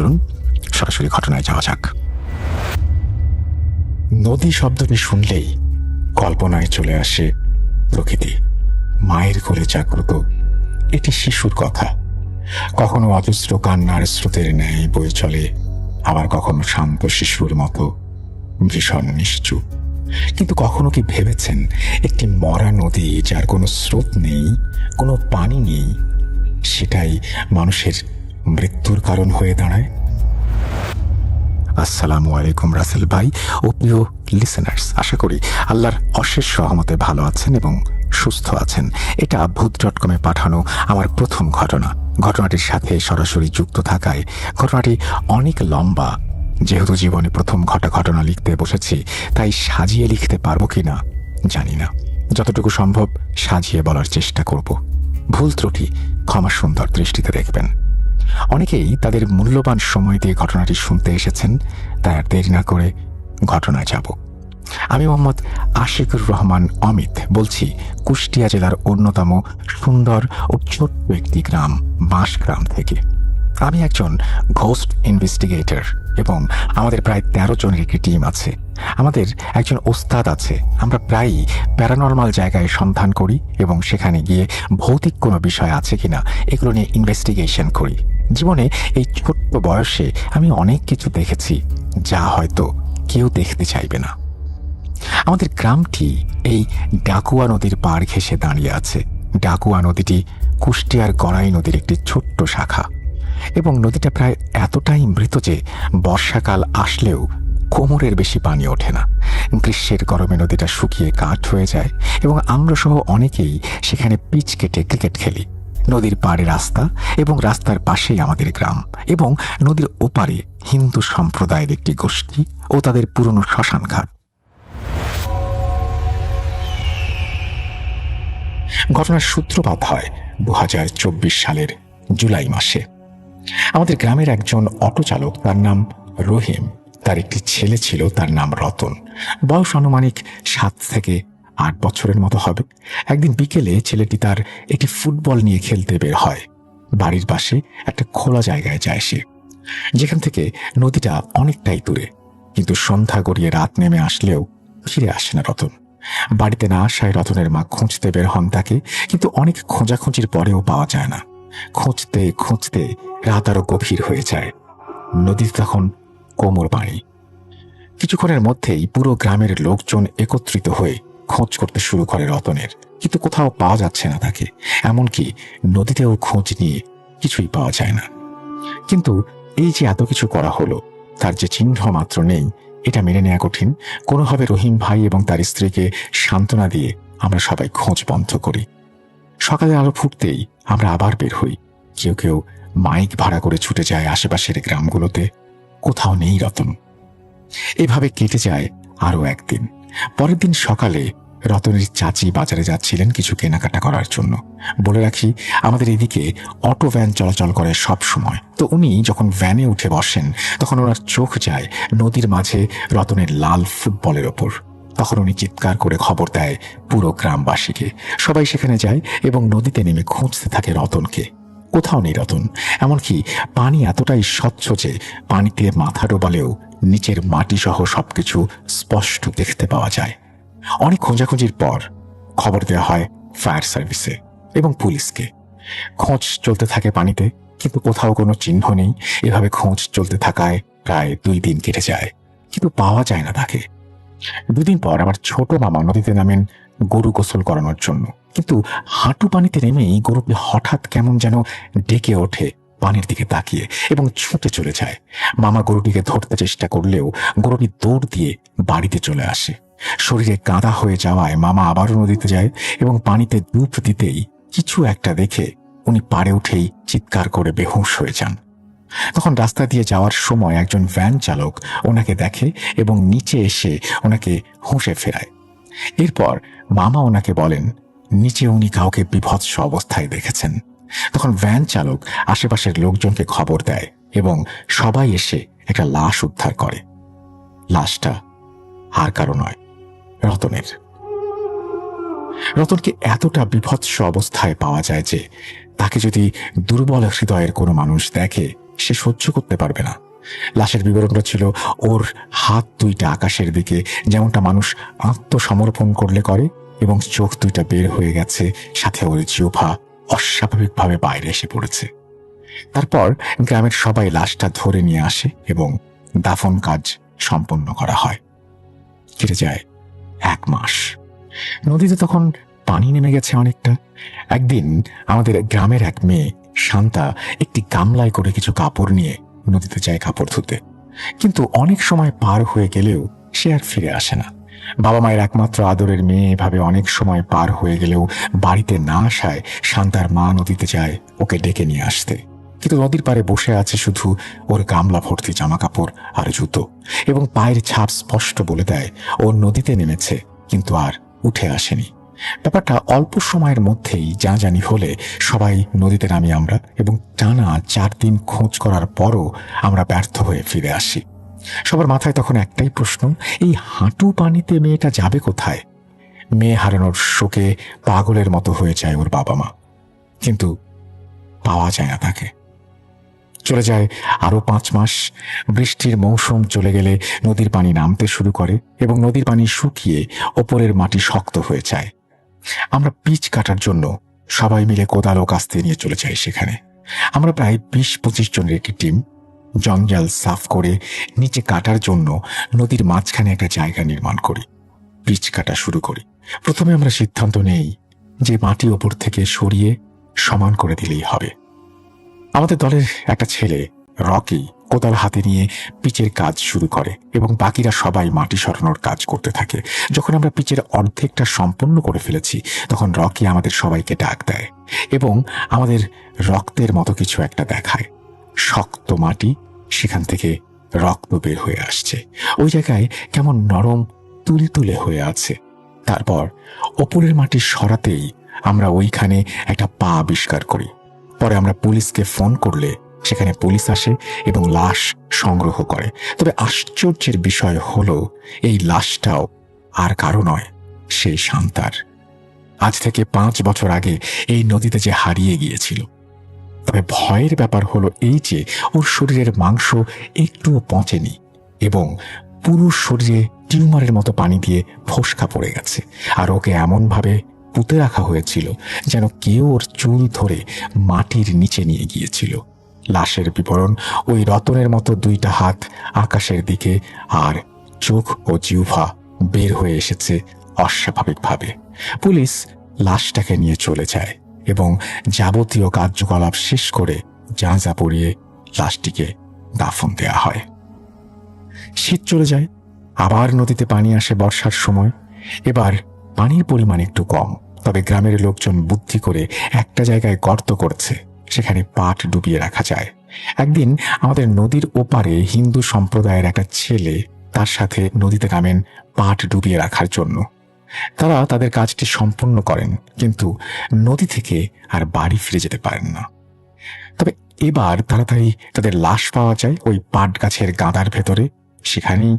চলুন সরাসরি ঘটনায় যাওয়া যাক। নদী শব্দটি শুনলেই কল্পনায় চলে আসে প্রকৃতি, মায়ের কোলে জাগ্রত এটি শিশুর কথা। কখনো অজস্র কান্নার স্রোতের ন্যায় বয়ে চলে, আবার কখনো শান্ত শিশুর মতো ভীষণ নিশ্চুপ। কিন্তু কখনো কি ভেবেছেন, একটি মরা নদী যার কোনো স্রোত নেই, কোনো পানি নেই, সেটাই মানুষের মৃত্যুর কারণ হয়ে দাঁড়ায়? আসসালামু আলাইকুম রাসেল ভাই ও প্রিয় লিসেনার্স, আশা করি আল্লাহর অশেষ সহমতে ভালো আছেন এবং সুস্থ আছেন। এটা ভূত.com-এ পাঠানো আমার প্রথম ঘটনাটির সাথে সরাসরি যুক্ত থাকায় ঘটনাটি অনেক লম্বা। যেহেতু জীবনে প্রথম ঘটনা লিখতে বসেছি, তাই সাজিয়ে লিখতে পারবো কিনা জানি না। যতটুকু সম্ভব সাজিয়ে বলার চেষ্টা করব। ভুল ত্রুটি ক্ষমা সুন্দর দৃষ্টিতে দেখবেন। অনেকেই তাদের মূল্যবান সময় দিয়ে ঘটনাটি শুনতে এসেছেন, তাই আর দেরি না করে ঘটনায় যাব। আমি মোহাম্মদ আশিকুর রহমান অমিত বলছি কুষ্টিয়া জেলার অন্যতম সুন্দর ও ছোট্ট একটি গ্রাম বাঁশগ্রাম থেকে। আমি একজন ঘোস্ট ইনভেস্টিগেটর এবং আমাদের প্রায় 13 জনের একটি টিম আছে। আমাদের একজন ওস্তাদ আছে। আমরা প্রায়ই প্যারানর্মাল জায়গায় সন্ধান করি এবং সেখানে গিয়ে ভৌতিক কোনো বিষয় আছে কিনা এগুলো নিয়ে ইনভেস্টিগেশন করি। জীবনে এই ছোট্ট বয়সে আমি অনেক কিছু দেখেছি যা হয়তো কেউ দেখতে চাইবে না। আমাদের গ্রামটি এই ডাকুয়া নদীর পাড় ঘেঁষে দাঁড়িয়ে আছে। ডাকুয়া নদীটি কুষ্টিয়ার গড়াই নদীর একটি ছোট্ট শাখা এবং নদীটা প্রায় এতটাই মৃত যে বর্ষাকাল আসলেও কোমরের বেশি পানি ওঠে না। গ্রীষ্মের গরমে নদীটা শুকিয়ে কাঠ হয়ে যায় এবং আমরা সহ অনেকেই সেখানে পিচ কেটে ক্রিকেট খেলি। নদীর পাড়ে রাস্তা এবং রাস্তার পাশেই আমাদের গ্রাম এবং নদীর ওপারে হিন্দু সম্প্রদায়ের একটি গোষ্ঠী ও তাদের পুরনো শ্মশান ঘাট। ঘটনার সূত্রপাত হয় 2024 সালের জুলাই মাসে। আমাদের গ্রামের একজন অটো চালক, তার নাম রহিম, তার একটি ছেলে ছিল, তার নাম রতন। বয়স আনুমানিক 7 থেকে 8 বছরের মতো হবে। একদিন বিকেলে ছেলেটি তার একটি ফুটবল নিয়ে খেলতে বের হয়। বাড়ির পাশে একটা খোলা জায়গায় যায় সে, যেখান থেকে নদীটা অনেকটাই দূরে। কিন্তু সন্ধ্যা গড়িয়ে রাত নেমে আসলেও ফিরে আসে না রতন। বাড়িতে না আসায় রতনের মা খুঁজতে বের হন তাকে, কিন্তু অনেক খোঁজাখুঁজির পরেও পাওয়া যায় না। খুঁজতে খুঁজতে রাত আরো গভীর হয়ে যায়। নদীতে তখন কোমর পানি। কিছুক্ষণের মধ্যেই পুরো গ্রামের লোকজন একত্রিত হয়ে খোঁজ করতে শুরু করে রতনের, কিন্তু কোথাও পাওয়া যাচ্ছে না তাকে। এমনকি নদীতেও খোঁজ নিয়ে কিছুই পাওয়া যায় না। কিন্তু এই যে এত কিছু করা হলো, তার যে চিহ্ন মাত্র নেই, এটা মেনে নেওয়া কঠিন। কোনোভাবে রহিম ভাই এবং তার স্ত্রীকে সান্ত্বনা দিয়ে আমরা সবাই খোঁজ বন্ধ করি। সকালে আলো ফুটতেই আমরা আবার বের হই। কেউ কেউ মাইক ভাড়া করে ছুটে যায় আশেপাশের গ্রামগুলোতে। কোথাও নেই রতন। এভাবে কেটে যায় আরো একদিন। পরের দিন সকালে রতনের চাচি বাজারে যাচ্ছিলেন কিছু কেনাকাটা করার জন্য। বলে রাখি, আমাদের এদিকে অটো ভ্যান চলাচল করে সব সময়। তো উনি যখন ভ্যানে উঠে বসেন, তখন ওনার চোখ যায় নদীর মাঝে রতনের লাল ফুটবলের ওপর। তখন উনি চিৎকার করে খবর দেয় পুরো গ্রামবাসীকে। সবাই সেখানে যায় এবং নদীতে নেমে খুঁজতে থাকে রতনকে। কোথাও নেই রতন। এমনকি পানি এতটাই স্বচ্ছ যে পানিতে মাথা ডোবালেও নিচের মাটি সহ সবকিছু স্পষ্ট দেখতে পাওয়া যায়। অনেক খোঁজাখুঁজির পর খবর দেওয়া হয় ফায়ার সার্ভিসে এবং পুলিশকে। খোঁজ চলতে থাকে পানিতে, কিন্তু কোথাও কোনো চিহ্ন নেই। এভাবে খোঁজ চলতে থাকায় প্রায় 2 দিন কেটে যায়, কিন্তু পাওয়া যায় না তাকে। 2 দিন পর আমার ছোট মামা নদীতে নামেন গরু গোসল করানোর জন্য, কিন্তু হাঁটু পানিতে নেমেই গরুটি হঠাৎ কেমন যেন ডেকে ওঠে পানির দিকে তাকিয়ে এবং ছুটে চলে যায়। মামা গরুটিকে ধরতে চেষ্টা করলেও গরুটি দৌড় দিয়ে বাড়িতে চলে আসে। শরীরে কাদা হয়ে যাওয়ায় মামা আবারও নদীতে যায় এবং পানিতে ডুব দিতেই কিছু একটা দেখে উনি পাড়ে উঠেই চিৎকার করে বেহুঁশ হয়ে যান। তখন রাস্তা দিয়ে যাওয়ার সময় একজন ভ্যান চালক ওনাকে দেখে এবং নিচে এসে ওনাকে হুঁশে ফেরায়। এরপর মামা ওনাকে বলেন নিচে উনি কাউকে বিভৎস অবস্থায় দেখেছেন। তখন ভ্যান চালক আশেপাশের লোকজনকে খবর দেয় এবং সবাই এসে একটা লাশ উদ্ধার করে। লাশটা আর কারো নয়, রতনের। রতনকে এতটা বিভৎস অবস্থায় পাওয়া যায় যে তাকে যদি দুর্বল হৃদয়ের কোনো মানুষ দেখে, সে সহ্য করতে পারবে না। লাশের বিবরণটা ছিল ওর হাত দুইটা আকাশের দিকে, যেমনটা মানুষ আত্মসমর্পণ করলে করে, এবং চোখ দুইটা বের হয়ে গেছে, সাথে ওর জিহ্বা অস্বাভাবিকভাবে বাইরে এসে পড়েছে। তারপর গ্রামের সবাই লাশটা ধরে নিয়ে আসে এবং দাফন কাজ সম্পন্ন করা হয়। কেটে যায় 1 মাস। নদীতে তখন পানি নেমে গেছে অনেকটা। একদিন আমাদের গ্রামের এক মেয়ে শান্তা একটি গামলায় করে কিছু কাপড় নিয়ে নদীতে যায় কাপড় ধুতে, কিন্তু অনেক সময় পার হয়ে গেলেও সে আর ফিরে আসে না। বাবা মায়ের একমাত্র আদরের মেয়ে এভাবে অনেক সময় পার হয়ে গেলেও বাড়িতে না আসায় শান্তার মা নদীতে যায় ওকে ডেকে নিয়ে আসতে। কিন্তু নদীর পাড়ে বসে আছে শুধু ওর গামলা ভর্তি জামা কাপড় আর জুতো, এবং পায়ের ছাপ স্পষ্ট বলে দেয় ও নদীতে নেমেছে কিন্তু আর উঠে আসেনি। ব্যাপারটা অল্প সময়ের মধ্যেই জানাজানি হলে সবাই নদীতে নামি আমরা, এবং টানা 4 দিন খোঁজ করার পরও আমরা ব্যর্থ হয়ে ফিরে আসি। সবার মাথায় তখন একটাই প্রশ্ন, এই হাঁটু পানিতে মেয়েটা যাবে কোথায়? মেয়ে হারানোর শোকে পাগলের মতো হয়ে যায় ওর বাবা মা, কিন্তু পাওয়া যায় না তাকে। চলে যায় আরো 5 মাস। বৃষ্টির মৌসুম চলে গেলে নদীর পানি নামতে শুরু করে এবং নদীর পানি শুকিয়ে ওপরের মাটি শক্ত হয়ে যায়। আমরা পিচ কাটার জন্য সবাই মিলে কোদাল ও কাস্তে নিয়ে চলে যাই সেখানে। আমরা প্রায় 20-25 জনের একটি টিম জঞ্জাল সাফ করে নিচে কাটার জন্য নদীর মাঝখানে একটা জায়গা নির্মাণ করি। পিচ কাটা শুরু করি। প্রথমে আমরা সিদ্ধান্ত নেই যে মাটি ওপর থেকে সরিয়ে সমান করে দিলেই হবে। আমাদের দলের একটা ছেলে রকি কোদাল হাতে নিয়ে পিচের কাজ শুরু করে এবং বাকিরা সবাই মাটি সরানোর কাজ করতে থাকে। যখন আমরা পিচের অর্ধেকটা সম্পন্ন করে ফেলেছি তখন রকি আমাদের সবাইকে ডাক দেয় এবং আমাদের রক্তের মতো কিছু একটা দেখায়। শক্ত মাটি, সেখান থেকে রক্ত বের হয়ে আসছে। ওই জায়গায় কেমন নরম তুলতুলে হয়ে আছে। তারপর ওপরের মাটি সরাতেই আমরা ওইখানে একটা পা আবিষ্কার করি। পরে আমরা পুলিশকে ফোন করলে সেখানে পুলিশ আসে এবং লাশ সংগ্রহ করে। তবে আশ্চর্যের বিষয় হলো এই লাশটাও আর কারো নয়, সেই শান্তার। আজ থেকে 5 বছর আগে এই নদীতে যে হারিয়ে গিয়েছিল। তবে ভয়ের ব্যাপার হলো এই যে ওর শরীরের মাংস একটুও পচেনি এবং পুরো শরীরে টিউমারের মতো পানি দিয়ে ফোসকা পড়ে গেছে, আর ওকে এমনভাবে পুঁতে রাখা হয়েছিল যেন কেউ ওর চুল ধরে মাটির নিচে নিয়ে গিয়েছিল। লাশের বিবরণ, ওই রতনের মতো 2টা হাত আকাশের দিকে, আর চোখ ও জিহ্বা বের হয়ে এসেছে অস্বাভাবিকভাবে। পুলিশ লাশটাকে নিয়ে চলে যায় এবং যাবতীয় কার্যকলাপ শেষ করে জানাজা পড়িয়ে লাশটিকে দাফন দেয়া হয়। শীত চলে যায়, আবার নদীতে পানি আসে বর্ষার সময়। এবার পানির পরিমাণ একটু কম, তবে গ্রামের লোকজন বুদ্ধি করে একটা জায়গায় গর্ত করছে, সেখানে পাট ডুবিয়ে রাখা যায়। একদিন আমাদের নদীর ওপারে হিন্দু সম্প্রদায়ের একটা ছেলে তার সাথে নদীতে নামেন পাট ডুবিয়ে রাখার জন্য। তারা তাদের কাজটি সম্পন্ন করেন, কিন্তু নদী থেকে আর বাড়ি ফিরে যেতে পারেন না। তবে এবার তাড়াতাড়ি তাদের লাশ পাওয়া যায় ওই পাট গাছের গাদার ভেতরে, সেখানেই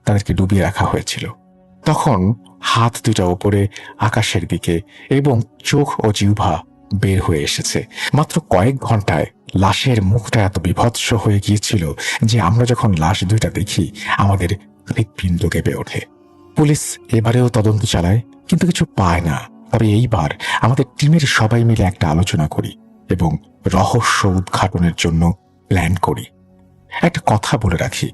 তাদেরকে ডুবিয়ে রাখা হয়েছিল। তখন হাত 2টা ওপরে আকাশের দিকে এবং চোখ ও জিহ্বা বের হয়ে এসেছে। মাত্র কয়েক ঘন্টায় লাশের মুখটা এত বিভৎস হয়ে গিয়েছিল যে আমরা যখন লাশ 2টা দেখি আমাদের হৃৎপিণ্ড কেঁপে ওঠে। পুলিশ এবারেও তদন্ত চালায়, কিন্তু কিছু পায় না। তবে এইবার আমাদের টিমের সবাই মিলে একটা আলোচনা করি এবং রহস্য উদ্ঘাটনের জন্য প্ল্যান করি। একটা কথা বলে রাখি,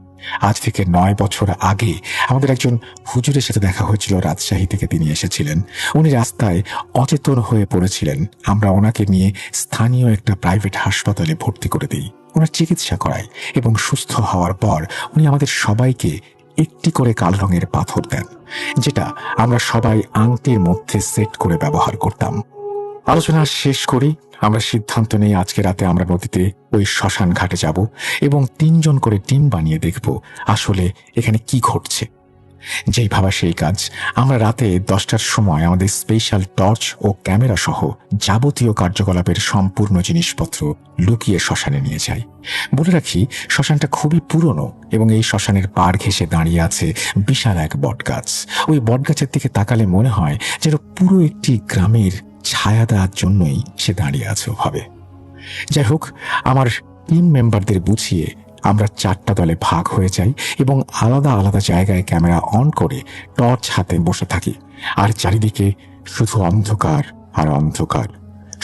আজ থেকে 9 বছর আগে আমাদের একজন হুজুরের সাথে দেখা হয়েছিল। রাজশাহী থেকে তিনি এসেছিলেন। উনি রাস্তায় অচেতন হয়ে পড়েছিলেন। আমরা ওনাকে নিয়ে স্থানীয় একটা প্রাইভেট হাসপাতালে ভর্তি করে দিই, ওনার চিকিৎসা করাই এবং সুস্থ হওয়ার পর উনি আমাদের সবাইকে একটি করে কালো রঙের পাথর দেন, যেটা আমরা সবাই আংটির মধ্যে সেট করে ব্যবহার করতাম। আলোচনা শেষ করি, আমরা সিদ্ধান্ত নেই আজকে রাতে আমরা নদীতে ওই শ্মশান ঘাটে যাব এবং 3 জন করে টিম বানিয়ে দেখব আসলে এখানে কি ঘটছে। যেই ভাবা সেই কাজ। আমরা রাতে 10টার সময় আমাদের স্পেশাল টর্চ ও ক্যামেরা সহ যাবতীয় কার্যকলাপের সম্পূর্ণ জিনিসপত্র লুকিয়ে শ্মশানে নিয়ে যাই। বলে রাখি, শ্মশানটা খুবই পুরনো এবং এই শ্মশানের পাড় ঘেঁষে দাঁড়িয়ে আছে বিশাল এক বটগাছ। ওই বটগাছের দিকে তাকালে মনে হয় যেন পুরো একটি গ্রামের ছায়া দেওয়ার জন্যই সে দাঁড়িয়ে আছে ওভাবে। যাই হোক, আমার টিম মেম্বারদের বুঝিয়ে আমরা 4টা দলে ভাগ হয়ে যাই এবং আলাদা আলাদা জায়গায় ক্যামেরা অন করে টর্চ হাতে বসে থাকি। আর চারিদিকে শুধু অন্ধকার আর অন্ধকার।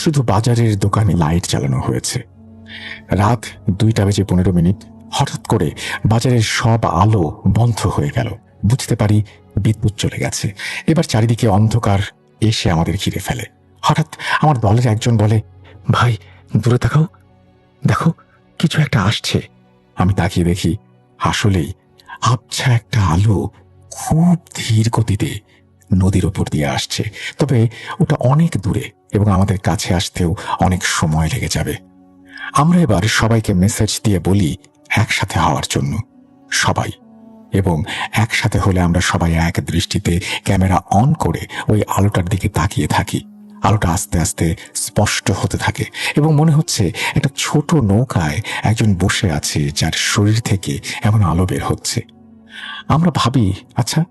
শুধু বাজারের দোকানে লাইট জ্বালানো হয়েছে। রাত 2:15 হঠাৎ করে বাজারের সব আলো বন্ধ হয়ে গেল। বুঝতে পারি বিদ্যুৎ চলে গেছে। এবার চারিদিকে অন্ধকার এসে আমাদের ঘিরে ফেলে। হঠাৎ আমার দলের একজন বলে, ভাই দূরে তাকাও, দেখো কিছু একটা আসছে। আমি তাকিয়ে দেখি আসলেই আবছা একটা আলো খুব ধীর গতিতে নদীর ওপর দিয়ে আসছে। তবে ওটা অনেক দূরে এবং আমাদের কাছে আসতেও অনেক সময় লেগে যাবে। আমরা এবার সবাইকে মেসেজ দিয়ে বলি একসাথে হওয়ার জন্য। সবাই, এবং একসাথে হলে আমরা সবাই এক দৃষ্টিতে ক্যামেরা অন করে ওই আলোটার দিকে তাকিয়ে থাকি। আলোটা আস্তে আস্তে স্পষ্ট হতে থাকে এবং মনে হচ্ছে একটা ছোট নৌকায় একজন বসে আছে যার শরীর থেকে এমন আলো বের হচ্ছে। আমরা ভাবি, আচ্ছা,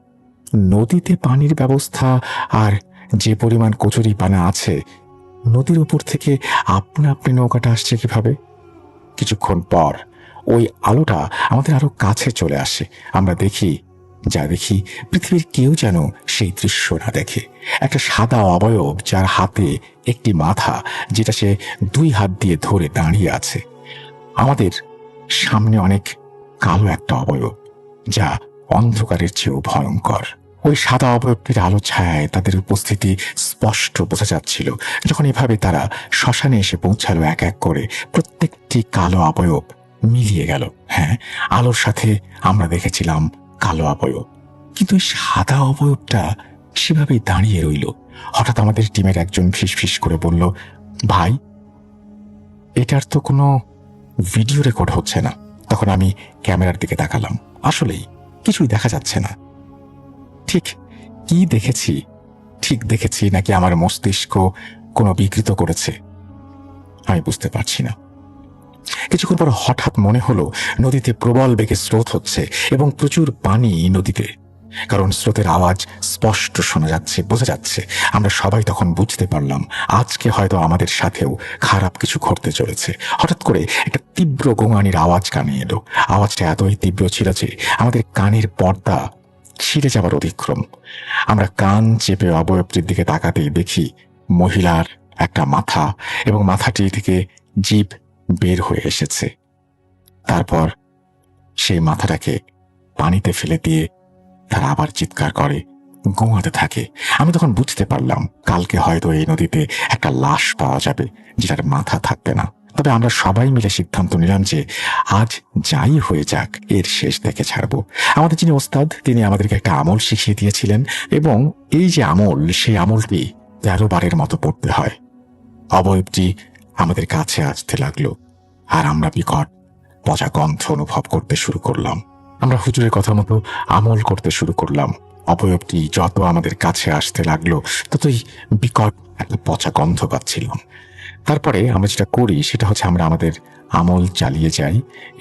নদীতে পানির ব্যবস্থা আর যে পরিমাণ কচুরি পানা আছে, নদীর উপর থেকে আপনা আপনি নৌকাটা আসছে কিভাবে? কিছুক্ষণ পর ওই আলোটা আমাদের আরো কাছে চলে আসে। আমরা দেখি, পৃথিবীর কেউ যেন সেই দৃশ্য না দেখে। একটা সাদা অবয়ব যার হাতে একটি মাথা, যেটা সে 2 হাত দিয়ে ধরে দাঁড়িয়ে আছে। আমাদের সামনে অনেক কালো একটা অবয়ব, যা অন্ধকারের চেয়েও ভয়ঙ্কর। ওই সাদা অবয়বটির আলো ছায়ায় তাদের উপস্থিতি স্পষ্ট বোঝা যাচ্ছিল। যখন এভাবে তারা শ্মশানে এসে পৌঁছালো, এক এক করে প্রত্যেকটি কালো অবয়ব মিলিয়ে গেল। হ্যাঁ, আলোর সাথে আমরা দেখেছিলাম কালো অবয়ব, কিন্তু এই সাদা অবয়বটা সেভাবেই দাঁড়িয়ে রইল। হঠাৎ আমাদের টিমের একজন ফিসফিস করে বলল, ভাই, এটার তো কোনো ভিডিও রেকর্ড হচ্ছে না। তখন আমি ক্যামেরার দিকে তাকালাম। আসলেই কিছুই দেখা যাচ্ছে না। ঠিক কি দেখেছি, ঠিক দেখেছি নাকি আমার মস্তিষ্ক কোনো বিকৃত করেছে, আমি বুঝতে পারছি না। কিছুক্ষণ পর হঠাৎ মনে হলো নদীতে প্রবল বেগে স্রোত হচ্ছে এবং প্রচুর পানি নদীতে। কারণ স্রোতের আওয়াজ স্পষ্ট শোনা যাচ্ছে, বোঝা যাচ্ছে। আমরা সবাই তখন বুঝতে পারলাম আজকে হয়তো আমাদের সাথেও খারাপ কিছু ঘটতে চলেছে। হঠাৎ করে একটা তীব্র গোঙানির আওয়াজ কানে এলো। আওয়াজটা এতই তীব্র ছিল যে আমাদের কানের পর্দা ছিঁড়ে যাবার অধিক্রম। আমরা কান চেপে অবয়বটির দিকে তাকাতেই দেখি মহিলার একটা মাথা এবং মাথাটি থেকে জিভ বের হয়ে এসেছে। তারপর সেই মাথাটাকে পানিতে ফেলে দিয়ে তারা আবার চিৎকার করে, গোঙাতে থাকে। আমি তখন বুঝতে পারলাম কালকে হয়তো এই নদীতে একটা লাশ পাওয়া যাবে যেটার মাথা থাকবে না। তবে আমরা সবাই মিলে সিদ্ধান্ত নিলাম যে আজ যাই হয়ে যাক, এর শেষ দেখে ছাড়বো। আমাদের যিনি ওস্তাদ, তিনি আমাদেরকে একটা আমল শিখিয়ে দিয়েছিলেন এবং এই যে আমল, সেই আমলটি 13 বারের মতো পড়তে হয়। অবয়বটি আমাদের কাছে আসতে লাগলো আর আমরা বিকট পচা গন্ধ অনুভব করতে শুরু করলাম। আমরা হুজুরের কথা মতো আমল করতে শুরু করলাম। অবয়বটি যত আমাদের কাছে আসতে লাগলো ততই বিকট একটা পচা গন্ধ পাচ্ছিলাম। তারপরে আমরা যেটা করি সেটা হচ্ছে আমরা আমাদের আমল চালিয়ে যাই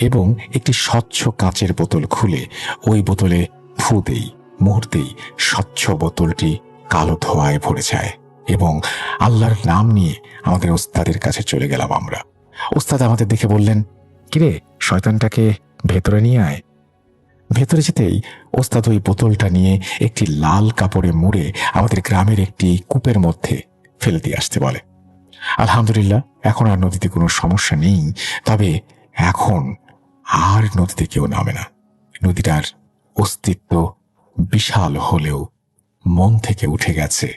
এবং একটি স্বচ্ছ কাঁচের বোতল খুলে ওই বোতলে ফু দেই। মুহূর্তেই স্বচ্ছ বোতলটি কালো ধোঁয়ায় ভরে যায় এবং আল্লাহর নাম নিয়ে আমাদের ওস্তাদের কাছে চলে গেলাম আমরা। ওস্তাদ আমাদের দেখে বললেন, কিরে, শয়তানটাকে ভেতরে নিয়ে আয়। ভেতরে যেতেই ওস্তাদ ওই বোতলটা নিয়ে একটি লাল কাপড়ে মুড়ে আমাদের গ্রামের একটি কূপের মধ্যে ফেলে দিয়ে আসতে বলে। আলহামদুলিল্লাহ, এখন আর নদীতে কোনো সমস্যা নেই। তবে এখন আর নদীতে কেউ নামে না। নদীটার অস্তিত্ব বিশাল হলেও মন থেকে উঠে গেছে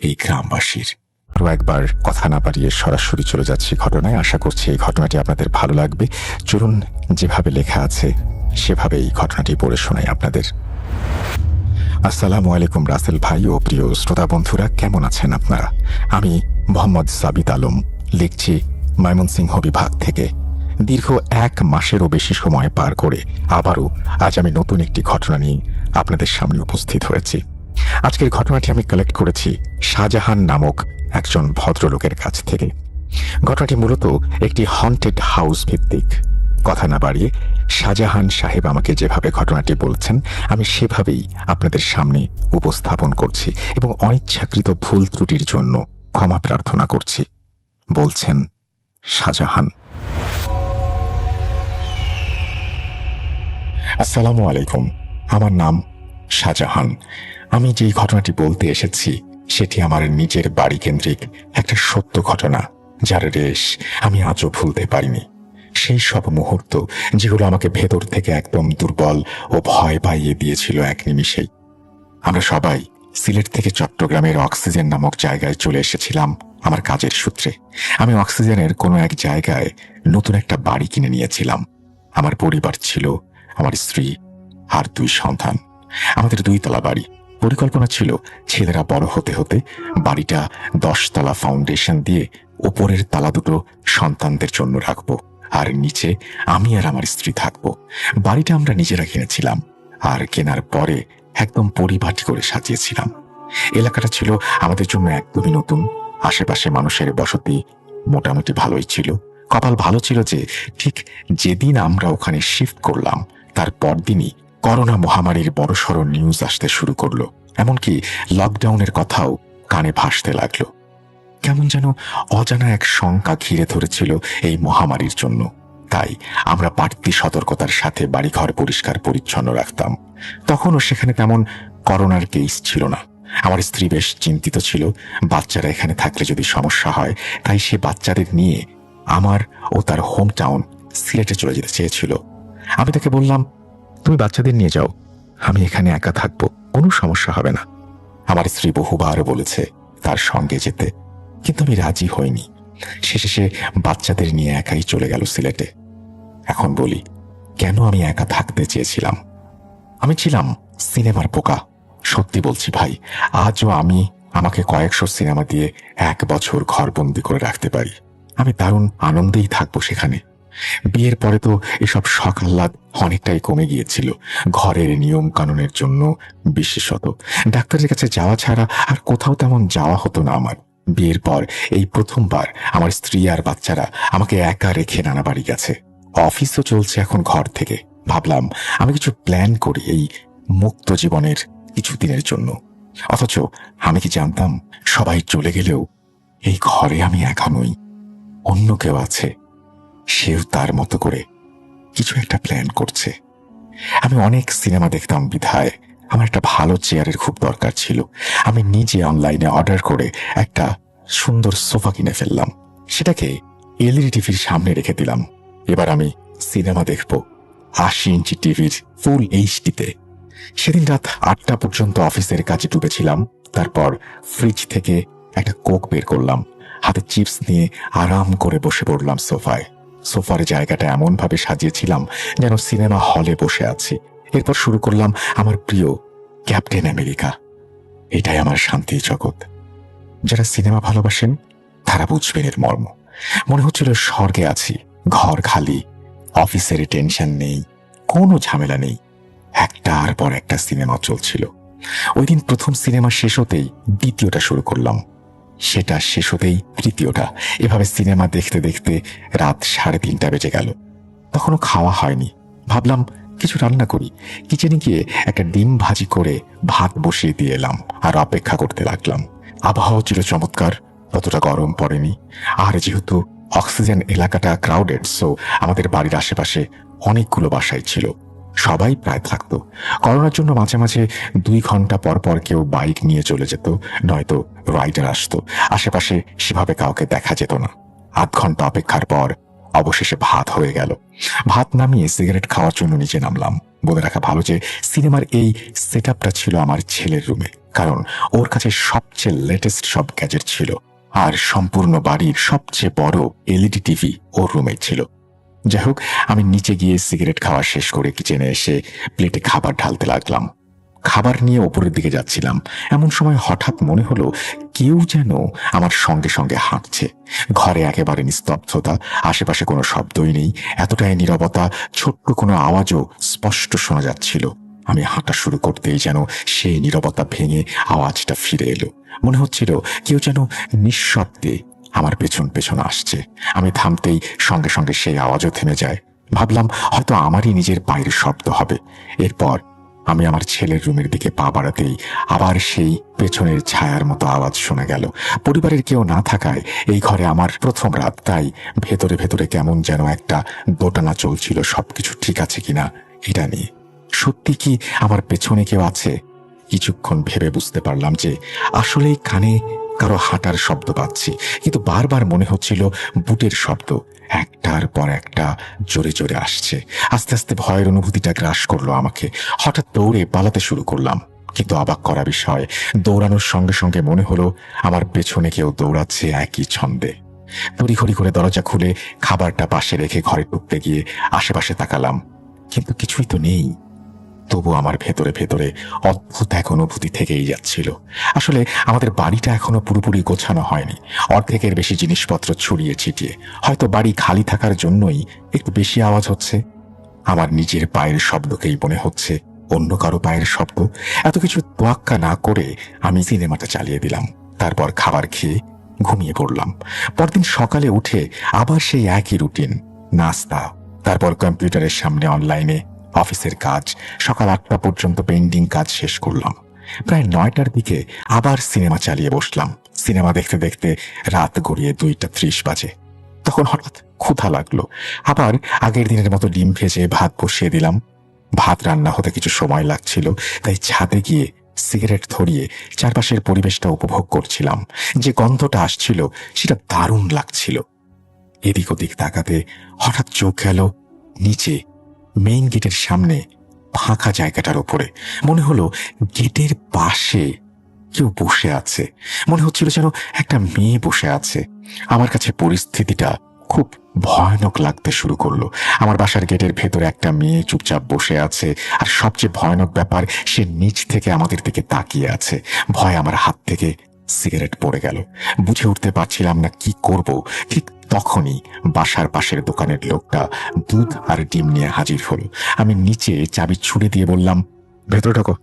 এই গ্রামবাসীর। আরো একবার কথা না বাড়িয়ে সরাসরি চলে যাচ্ছি ঘটনায়। আশা করছি এই ঘটনাটি আপনাদের ভালো লাগবে। চলুন, যেভাবে লেখা আছে সেভাবেই ঘটনাটি পড়ে শোনাই আপনাদের। আসসালামু আলাইকুম রাসেল ভাই ও প্রিয় শ্রোতা বন্ধুরা, কেমন আছেন আপনারা? আমি মোহাম্মদ সাবিত আলম লিখছি ময়মনসিংহ বিভাগ থেকে। দীর্ঘ 1 মাসেরও বেশি সময় পার করে আবারও আজ আমি নতুন একটি ঘটনা নিয়ে আপনাদের সামনে উপস্থিত হয়েছি। আজকের ঘটনাটি আমি কালেক্ট করেছি শাহজাহান নামক একজন ভদ্রলোকের কাছ থেকে। ঘটনাটি মূলত একটি হন্টেড হাউস ভিত্তিক। কথা না বাড়িয়ে শাহজাহান সাহেব আমাকে যেভাবে ঘটনাটি বলছেন আমি সেভাবেই আপনাদের সামনে উপস্থাপন করছি এবং অনিচ্ছাকৃত ভুল ত্রুটির জন্য ক্ষমা প্রার্থনা করছি। বলছেন শাহজাহান। আসসালামু আলাইকুম। আমার নাম শাহজাহান। আমি যেই ঘটনাটি বলতে এসেছি সেটি আমার নিজের বাড়ি কেন্দ্রিক একটা সত্য ঘটনা, যার রেশ আমি আজও ভুলতে পারিনি। সেই সব মুহূর্ত যেগুলো আমাকে ভেতর থেকে একদম দুর্বল ও ভয় পাইয়ে দিয়েছিল এক নিমিষেই। আমরা সবাই সিলেট থেকে চট্টগ্রামের অক্সিজেন নামক জায়গায় চলে এসেছিলাম আমার কাজের সূত্রে। আমি অক্সিজেনের কোনো এক জায়গায় নতুন একটা বাড়ি কিনে নিয়েছিলাম। আমার পরিবার ছিল আমার স্ত্রী আর 2 সন্তান। আমাদের 2 তলা বাড়ি। পরিকল্পনা ছিল ছেলেরা বড় হতে হতে বাড়িটা 10 তলা ফাউন্ডেশন দিয়ে উপরের তালা দুটো সন্তানদের জন্য রাখবো, আর নিচে আমি আর আমার স্ত্রী থাকবো। বাড়িটা আমরা নিজেরা কিনেছিলাম, আর কেনার পরে একদম পরিপাটি করে সাজিয়েছিলাম। এলাকাটা ছিল আমাদের জন্য একদমই নতুন। আশেপাশে মানুষের বসতি মোটামুটি ভালোই ছিল। কপাল ভালো ছিল যে ঠিক যেদিন আমরা ওখানে শিফট করলাম তার পরদিনই করোনা মহামারীর বড়সড় নিউজ আসতে শুরু করলো। এমনকি লকডাউনের কথাও কানে ভাসতে লাগলো। কেমন যেন অজানা এক শঙ্কা ঘিরে ধরেছিল এই মহামারীর জন্য। তাই আমরা বাড়তি সতর্কতার সাথে বাড়িঘর পরিষ্কার পরিচ্ছন্ন রাখতাম। তখনও সেখানে তেমন করোনার কেস ছিল না। আমার স্ত্রী বেশ চিন্তিত ছিল বাচ্চারা এখানে থাকলে যদি সমস্যা হয়, তাই সে বাচ্চাদের নিয়ে আমার ও তার হোম টাউন সিলেটে চলে যেতে চেয়েছিল। আমি তাকে বললাম, তুমি বাচ্চাদের নিয়ে যাও, আমি এখানে একা থাকবো, কোনো সমস্যা হবে না। আমার স্ত্রী বহুবার বলেছে তার সঙ্গে যেতে, কিন্তু আমি রাজি হইনি। শেষে সে বাচ্চাদের নিয়ে একাই চলে গেল সিলেটে। এখন বলি, কেন আমি একা থাকতে চেয়েছিলাম? আমি ছিলাম সিনেমার পোকা। সত্যি বলছি ভাই, আজও আমি আমাকে কয়েকশো সিনেমা দিয়ে 1 বছর ঘরবন্দি করে রাখতে পারি। আমি দারুণ আনন্দেই থাকবো সেখানে। বিয়ের পরে তো এসব শখ আহ্লাদ অনেকটাই কমে গিয়েছিল, ঘরের নিয়ম কানুনের জন্য বিশেষত। ডাক্তারের কাছে যাওয়া ছাড়া আর কোথাও তেমন যাওয়া হতো না আমার। বিয়ের পর এই প্রথমবার আমার স্ত্রী আর বাচ্চারা আমাকে একা রেখে নানা বাড়ি গেছে। অফিসও চলছে এখন ঘর থেকে। ভাবলাম আমি কিছু প্ল্যান করি এই মুক্ত জীবনের কিছুদিনের জন্য। অথচ আমি কি জানতাম সবাই চলে গেলেও এই ঘরে আমি একা নই, অন্য কেউ আছে। সেও তার মতো করে কিছু একটা প্ল্যান করছে। আমি অনেক সিনেমা দেখতাম বিধায় আমার একটা ভালো চেয়ারের খুব দরকার ছিল। আমি নিজে অনলাইনে অর্ডার করে একটা সুন্দর সোফা কিনে ফেললাম। সেটাকে এলইডি টিভির সামনে রেখে দিলাম। এবার আমি সিনেমা দেখব 80 ইঞ্চি টিভির ফুল এইচডিতে। সেদিন রাত 8টা পর্যন্ত অফিসের কাজে ডুবেছিলাম। তারপর ফ্রিজ থেকে একটা কোক বের করলাম, হাতে চিপস নিয়ে আরাম করে বসে পড়লাম সোফায়। সোফার জায়গাটা এমনভাবে সাজিয়েছিলাম যেন সিনেমা হলে বসে আছি। এরপর শুরু করলাম আমার প্রিয় ক্যাপ্টেন আমেরিকা। এটাই আমার শান্তির জগৎ। যারা সিনেমা ভালোবাসেন তারা বুঝবেন এর মর্ম। মনে হচ্ছিল স্বর্গে আছি। ঘর খালি, অফিসের টেনশন নেই, কোনো ঝামেলা নেই। একটার পর একটা সিনেমা চলছিল। ওই দিন প্রথম সিনেমা শেষ হতেই দ্বিতীয়টা শুরু করলাম, সেটা শেষ হতেই তৃতীয়টা। এভাবে সিনেমা দেখতে দেখতে রাত 3:30 বেজে গেল। তখনও খাওয়া হয়নি। ভাবলাম কিছু রান্না করি। কিচেনে গিয়ে একটা ডিম ভাজি করে ভাত বসিয়ে দিয়ে এলাম আর অপেক্ষা করতে লাগলাম। আবহাওয়া ছিল চমৎকার, ততটা গরম পড়েনি। আর যেহেতু অক্সিজেন এলাকাটা ক্রাউডেড, সো আমাদের বাড়ির আশেপাশে অনেকগুলো বাসাই ছিল। সবাই প্রায় থাকতো। করোনার জন্য মাঝে মাঝে 2 ঘন্টা পর পর কেউ বাইক নিয়ে চলে যেত, নয়তো রাইডার আসতো। আশেপাশে সেভাবে কাউকে দেখা যেত না। 8 ঘন্টা অপেক্ষার পর অবশেষে ভাত হয়ে গেল। ভাত নামিয়ে সিগারেট খাওয়ার জন্য নিচে নামলাম। বলে রাখা ভালো যে সিনেমার এই সেটআপটা ছিল আমার ছেলের রুমে, কারণ ওর কাছে সবচেয়ে লেটেস্ট সব গ্যাজেট ছিল। আর সম্পূর্ণ বাড়ির সবচেয়ে বড় এলইডি টিভি ওর রুমে ছিল। যাই হোক, আমি নিচে গিয়ে সিগারেট খাওয়া শেষ করে কিচেনে এসে প্লেটে খাবার ঢালতে লাগলাম। খাবার নিয়ে ওপরের দিকে যাচ্ছিলাম, এমন সময় হঠাৎ মনে হলো কেউ যেন আমার সঙ্গে সঙ্গে হাঁটছে। ঘরে একেবারে নিস্তব্ধতা, আশেপাশে কোনো শব্দই নেই। এতটাই নীরবতা, ছোট্ট কোনো আওয়াজও স্পষ্ট শোনা যাচ্ছিল। আমি হাঁটা শুরু করতেই যেন সেই নীরবতা ভেঙে আওয়াজটা ফিরে এলো। মনে হচ্ছিল কেউ যেন নিঃশব্দে আমার পেছন পেছন আসছে। আমি থামতেই সঙ্গে সঙ্গে সেই আওয়াজও থেমে যায়। ভাবলাম হয়তো আমারই নিজের বাইরের শব্দ হবে। এরপর আমি আমার ছেলের রুমের দিকে পা বাড়াতেই আবার সেই পেছনের ছায়ার মতো আওয়াজ শোনা গেল। পরিবারের কেউ না থাকায় এই ঘরে আমার প্রথম রাত, তাই ভেতরে ভেতরে কেমন যেন একটা দোটানা চলছিল সবকিছু ঠিক আছে কিনা এটা নিয়ে। সত্যি কি আমার পেছনে কেউ আছে? কিছুক্ষণ ভেবে বুঝতে পারলাম যে আসলেই কানে কারো হাঁটার শব্দ পাচ্ছি, কিন্তু বারবার মনে হচ্ছিল বুটের শব্দ একটার পর একটা জোরে জোরে আসছে। আস্তে আস্তে ভয়ের অনুভূতিটা গ্রাস করলো আমাকে। হঠাৎ দৌড়ে পালাতে শুরু করলাম, কিন্তু অবাক করা বিষয়, দৌড়ানোর সঙ্গে সঙ্গে মনে হলো আমার পেছনে কেউ দৌড়াচ্ছে একই ছন্দে। তড়িঘড়ি করে দরজা খুলে খাবারটা পাশে রেখে ঘরে ঢুকতে গিয়ে আশেপাশে তাকালাম, কিন্তু কিছুই তো নেই। তবু আমার ভেতরে ভেতরে অদ্ভুত এক অনুভূতি থেকেই যাচ্ছিল। আসলে আমাদের বাড়িটা এখনো পুরোপুরি গোছানো হয়নি। অর্ধেকের বেশি জিনিসপত্র ছড়িয়ে ছিটিয়ে। হয়তো বাড়ি খালি থাকার জন্যই একটু বেশি আওয়াজ হচ্ছে। আমার নিজের পায়ের শব্দকেই মনে হচ্ছে অন্য কারো পায়ের শব্দ। এত কিছু তোয়াক্কা না করে আমি সিনেমাটা চালিয়ে দিলাম। তারপর খাবার খেয়ে ঘুমিয়ে পড়লাম। পরদিন সকালে উঠে আবার সেই একই রুটিন, নাস্তা, তারপর কম্পিউটারের সামনে অনলাইনে অফিসের কাজ। সকাল 8টা পর্যন্ত পেন্ডিং কাজ শেষ করলাম। প্রায় 9টার দিকে আবার সিনেমা চালিয়ে বসলাম। সিনেমা দেখতে দেখতে রাত গড়িয়ে 2:30 বাজে। তখন হঠাৎ ক্ষুধা লাগলো। আবার আগের দিনের মতো ডিম ভেজে ভাত বসিয়ে দিলাম। ভাত রান্না হতে কিছু সময় লাগছিল, তাই ছাদে গিয়ে সিগারেট ধরিয়ে চারপাশের পরিবেশটা উপভোগ করছিলাম। যে গন্ধটা আসছিল সেটা দারুণ লাগছিল। এদিক ওদিক তাকাতে হঠাৎ চোখ গেল নিচে, মেইন গেটের সামনে ফাঁকা জায়গাটার উপরে। মনে হলো গেটের পাশে কেউ বসে আছে। মনে হচ্ছিল যেন একটা মেয়ে বসে আছে। আমার কাছে পরিস্থিতিটা খুব ভয়ানক লাগতে শুরু করলো। আমার বাসার গেটের ভেতরে একটা মেয়ে চুপচাপ বসে আছে, আর সবচেয়ে ভয়ানক ব্যাপার, সে নিচ থেকে আমাদের দিকে তাকিয়ে আছে। ভয় আমার হাত থেকে সিগারেট পড়ে গেল। বুঝে উঠতে পারছিলাম না কি করব। ঠিক তখনই বাসার পাশের দোকানের লোকটা দুধ আর ডিম নিয়ে হাজির হলো। আমি নিচে চাবি ছুড়ে দিয়ে বললাম, ভেতরে ঢোকো।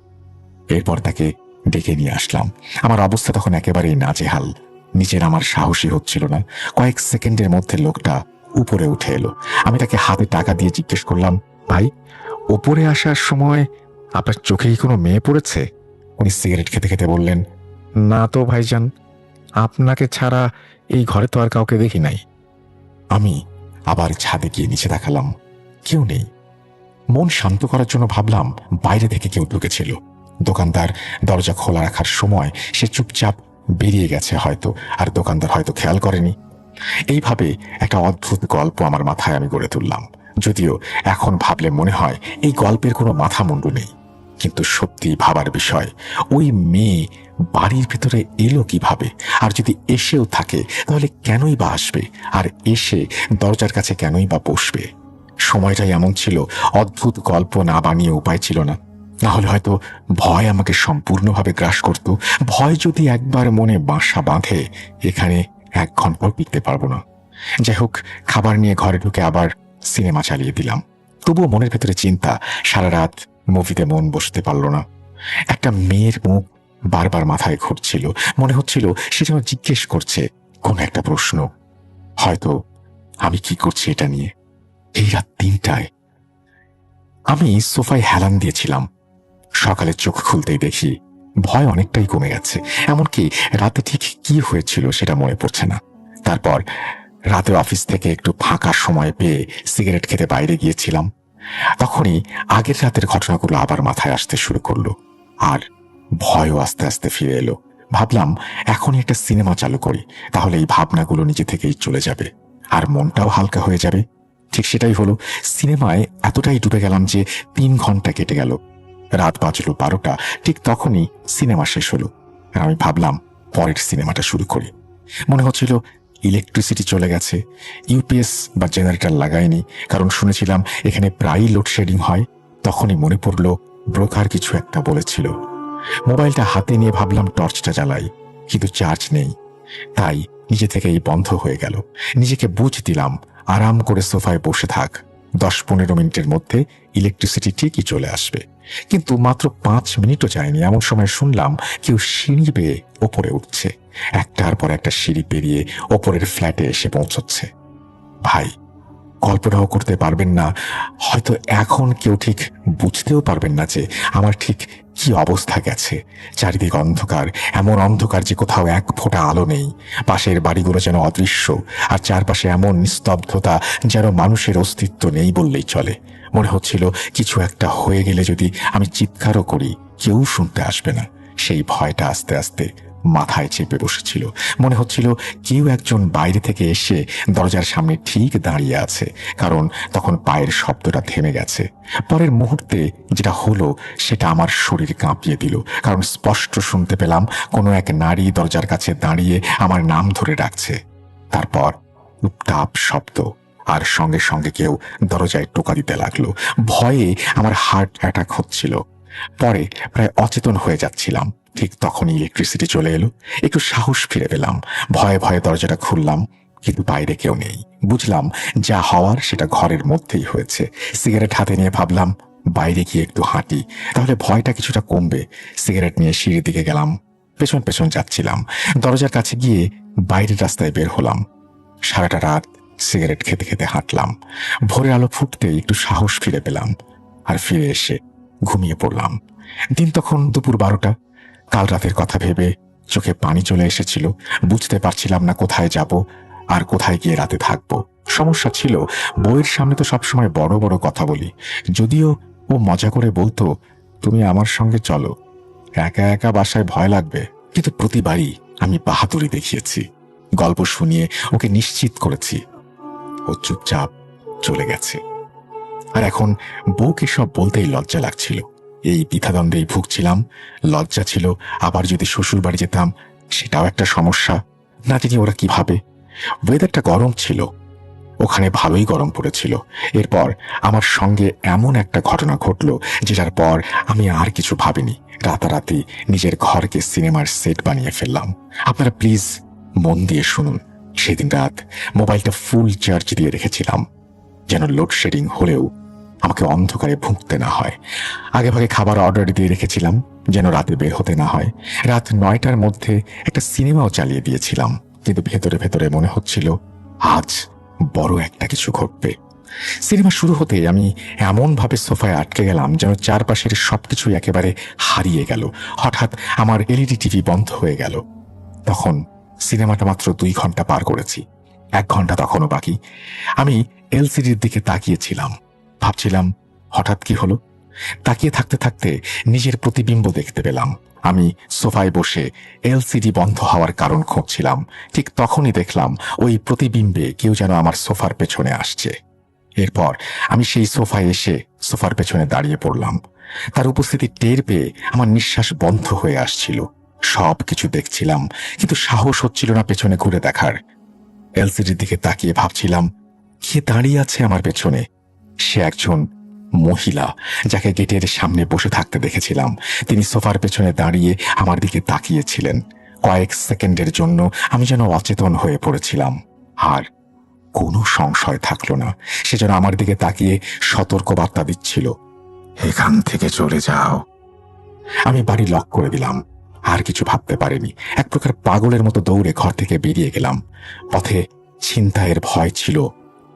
এরপর তাকে ডেকে নিয়ে আসলাম। আমার অবস্থা তখন একেবারেই নাজেহাল। নিচের আমার সাহসী হচ্ছিল না। কয়েক সেকেন্ডের মধ্যে লোকটা উপরে উঠে এলো। আমি তাকে হাতে টাকা দিয়ে জিজ্ঞেস করলাম, ভাই, ওপরে আসার সময় আপনার চোখে কি কোনো মেয়ে পড়েছে? উনি সিগারেট খেতে খেতে বললেন, না তো ভাইজান, আপনাকে ছাড়া এই ঘরে তো আর কাউকে দেখি নাই। আমি আবার ছাদে গিয়ে নিচে তাকালাম, কেউ নেই। মন শান্ত করার জন্য ভাবলাম বাইরে থেকে কেউ ঢুকেছিল। দোকানদার দরজা খোলা রাখার সময় সে চুপচাপ বেরিয়ে গেছে হয়তো, আর দোকানদার হয়তো খেয়াল করেনি। এইভাবে একটা অদ্ভুত গল্প আমার মাথায় আমি গড়ে তুললাম। যদিও এখন ভাবলে মনে হয় এই গল্পের কোনো মাথা মুন্ডু নেই, কিন্তু সত্যি ভাবার বিষয়, ওই মেয়ে বাড়ির ভিতরে এলো কিভাবে? আর যদি এসেও থাকে তাহলে কেনই বা আসবে? আর এসে দরজার কাছে কেনই বা বসবে? সময়টাই এমন ছিল, অদ্ভুত গল্প না বানিয়ে উপায় ছিল না। না হলে হয়তো ভয় আমাকে সম্পূর্ণভাবে গ্রাস করত। ভয় যদি একবার মনে বাসা বাঁধে, এখানে 1 ঘন্টাও টিকতে পারবো না। যাই হোক, খাবার নিয়ে ঘরে ঢুকে আবার সিনেমা চালিয়ে দিলাম। তবুও মনের ভেতরে চিন্তা, সারা রাত মুভিতে মন বসতে পারল না। একটা মেয়ের মুখ বারবার মাথায় ঘুরছিল। মনে হচ্ছিল সে যেন জিজ্ঞেস করছে কোন একটা প্রশ্ন। হয়তো আমি কি করছি এটা নিয়ে। এই রাত 3টায় আমি সোফায় হেলান দিয়েছিলাম। সকালে চোখ খুলতেই দেখি ভয় অনেকটাই কমে গেছে। এমনকি রাতে ঠিক কি হয়েছিল সেটা মনে পড়ছে না। তারপর রাতে অফিস থেকে একটু ফাঁকা সময় পেয়ে সিগারেট খেতে বাইরে গিয়েছিলাম। তখনই আগের রাতের ঘটনাগুলো আবার মাথায় আসতে শুরু করলো, আর ভয়ও আস্তে আস্তে ফিরে এলো। ভাবলাম এখনই একটা সিনেমা চালু করি, তাহলে এই ভাবনাগুলো নিজে থেকেই চলে যাবে, আর মনটাও হালকা হয়ে যাবে। ঠিক সেটাই হলো। সিনেমায় এতটাই ডুবে গেলাম যে 3 ঘন্টা কেটে গেল। রাত বাজলো 12টা। ঠিক তখনই সিনেমা শেষ হলো। আর আমি ভাবলাম পরের সিনেমাটা শুরু করি। মনে হচ্ছিল ইলেকট্রিসিটি চলে গেছে। ইউপিএস বা জেনারেটর লাগাইনি, কারণ শুনেছিলাম এখানে প্রায়ই লোডশেডিং হয়। তখনই মনে পড়ল ব্রোকার কিছু একটা বলেছিল। মোবাইলটা হাতে নিয়ে ভাবলাম টর্চটা জ্বালাই, কিন্তু চার্জ নেই। তাই নিজে থেকেই বন্ধ হয়ে গেল। নিজেকে বুঝ দিলাম আরাম করে সোফায় বসে থাক, 10-15 মিনিটের মধ্যে ইলেকট্রিসিটি ঠিকই চলে আসবে। কিন্তু মাত্র 5 মিনিটও যায়নি, এমন সময় শুনলাম কেউ সিঁড়ি বেয়ে ওপরে উঠছে। একটার পর একটা সিঁড়ি পেরিয়ে ওপরের ফ্ল্যাটে এসে পৌঁছচ্ছে। ভাই, কল্পনাও করতে পারবেন না, হয়তো এখন কেউ ঠিক বুঝতেও পারবেন না যে আমার ঠিক কি অবস্থা গেছে! চারিদিক অন্ধকার, এমন অন্ধকার যে কোথাও এক ফোঁটা আলো নেই। পাশের বাড়িগুলো যেন অদৃশ্য, আর চারপাশে এমন নিস্তব্ধতা যেন মানুষের অস্তিত্ব নেই বললেই চলে। মনে হচ্ছিল কিছু একটা হয়ে গেলে যদি আমি চিৎকারও করি, কেউ শুনতে আসবে না। সেই ভয়টা আস্তে আস্তে মাথায় চেপে বসেছিল। মনে হচ্ছিল কেউ একজন বাইরে থেকে এসে দরজার সামনে ঠিক দাঁড়িয়ে আছে, কারণ তখন পায়ের শব্দটা থেমে গেছে। পরের মুহূর্তে যেটা হলো সেটা আমার শরীর কাঁপিয়ে দিল, কারণ স্পষ্ট শুনতে পেলাম কোনো এক নারী দরজার কাছে দাঁড়িয়ে আমার নাম ধরে ডাকছে। তারপর টুপটাপ শব্দ, আর সঙ্গে সঙ্গে কেউ দরজায় টোকা দিতে লাগলো। ভয়ে আমার হার্ট অ্যাটাক হচ্ছিল। পরে প্রায় অচেতন হয়ে যাচ্ছিলাম। ঠিক তখনই ইলেকট্রিসিটি চলে এলো। একটু সাহস ফিরে পেলাম। ভয়ে ভয়ে দরজাটা খুললাম, কিন্তু বাইরে কেউ নেই। বুঝলাম যা হওয়ার সেটা ঘরের মধ্যেই হয়েছে। সিগারেট হাতে নিয়ে ভাবলাম বাইরে গিয়ে একটু হাঁটি, তাহলে ভয়টা কিছুটা কমবে। সিগারেট নিয়ে সিঁড়ির দিকে গেলাম। পেছন পেছন যাচ্ছিলাম। দরজার কাছে গিয়ে বাইরের রাস্তায় বের হলাম। সারাটা রাত সিগারেট খেতে খেতে হাঁটলাম। ভোরের আলো ফুটতেই একটু সাহস ফিরে পেলাম, আর ফিরে এসে ঘুমিয়ে পড়লাম। দিন তখন দুপুর 12টা। কাল রাতের কথা ভেবে চোখে পানি চলে এসেছিল। বুঝতে পারছিলাম না কোথায় যাব আর কোথায় গিয়ে রাতে থাকবো। সমস্যা ছিল, বউয়ের সামনে তো সবসময় বড় বড় কথা বলি। যদিও ও মজা করে বলতো, তুমি আমার সঙ্গে চলো, একা একা বাসায় ভয় লাগবে। কিন্তু প্রতিবারই আমি বাহাদুরি দেখিয়েছি। গল্প শুনিয়ে ওকে নিশ্চিত করেছি। ও চুপচাপ চলে গেছে। আর এখন বউকে সব বলতেই লজ্জা লাগছিল। এই দ্বিধাদ্বন্দ্বেই ভুগছিলাম। লজ্জা ছিল, আবার যদি শ্বশুর বাড়ি যেতাম সেটাও একটা সমস্যা। না জানি ওরা কি ভাবে। ওয়েদারটা গরম ছিল, ওখানে ভালোই গরম পড়েছিল। এরপর আমার সঙ্গে এমন একটা ঘটনা ঘটল যেটার পর আমি আর কিছু ভাবিনি। রাতারাতি নিজের ঘরকে সিনেমার সেট বানিয়ে ফেললাম। আপনারা প্লিজ মন দিয়ে শুনুন। সেদিন রাত মোবাইলটা ফুল চার্জ দিয়ে রেখেছিলাম, যেন লোডশেডিং হলেও আমাকে অন্ধকারে ভুগতে না হয়। আগে ভাগে খাবার অর্ডার দিয়ে রেখেছিলাম, যেন রাতে বের হতে না হয়। রাত 9টার মধ্যে একটা সিনেমাও চালিয়ে দিয়েছিলাম, কিন্তু ভেতরে ভেতরে মনে হচ্ছিল আজ বড় একটা কিছু ঘটবে। সিনেমা শুরু হতে আমি এমনভাবে সোফায় আটকে গেলাম যেন চারপাশের সবকিছুই একেবারে হারিয়ে গেল। হঠাৎ আমার এলইডি টিভি বন্ধ হয়ে গেল। তখন সিনেমাটা মাত্র 2 ঘন্টা পার করেছি, 1 ঘন্টা তখনও বাকি। আমি এলসিডির দিকে তাকিয়েছিলাম, ভাবছিলাম হঠাৎ কি হলো। তাকিয়ে থাকতে থাকতে নিজের প্রতিবিম্ব দেখতে পেলাম। আমি সোফায় বসে এলসিডি বন্ধ হওয়ার কারণ খুঁজছিলাম। ঠিক তখনই দেখলাম ওই প্রতিবিম্বে কেউ যেন আমার সোফার পেছনে আসছে। এরপর আমি সেই সোফায় এসে সোফার পেছনে দাঁড়িয়ে পড়লাম। তার উপস্থিতি টের পেয়ে আমার নিঃশ্বাস বন্ধ হয়ে আসছিল। সব কিছু দেখছিলাম, কিন্তু সাহস হচ্ছিল না পেছনে ঘুরে দেখার। এলসিডির দিকে তাকিয়ে ভাবছিলাম কে দাঁড়িয়ে আছে আমার পেছনে। সে একজন মহিলা, যাকে গেটের সামনে বসে থাকতে দেখেছিলাম। তিনি সোফার পেছনে দাঁড়িয়ে আমার দিকে তাকিয়েছিলেন। কয়েক সেকেন্ডের জন্য আমি যেন অচেতন হয়ে পড়েছিলাম। আর কোনো সংশয় থাকলো না, সে যেন আমার দিকে তাকিয়ে সতর্ক বার্তা দিচ্ছিল, এখান থেকে চলে যাও। আমি বাড়ি লক করে দিলাম। আর কিছু ভাবতে পারিনি। এক প্রকার পাগলের মতো দৌড়ে ঘর থেকে বেরিয়ে গেলাম। পথে ছিনতাইয়ের ভয় ছিল,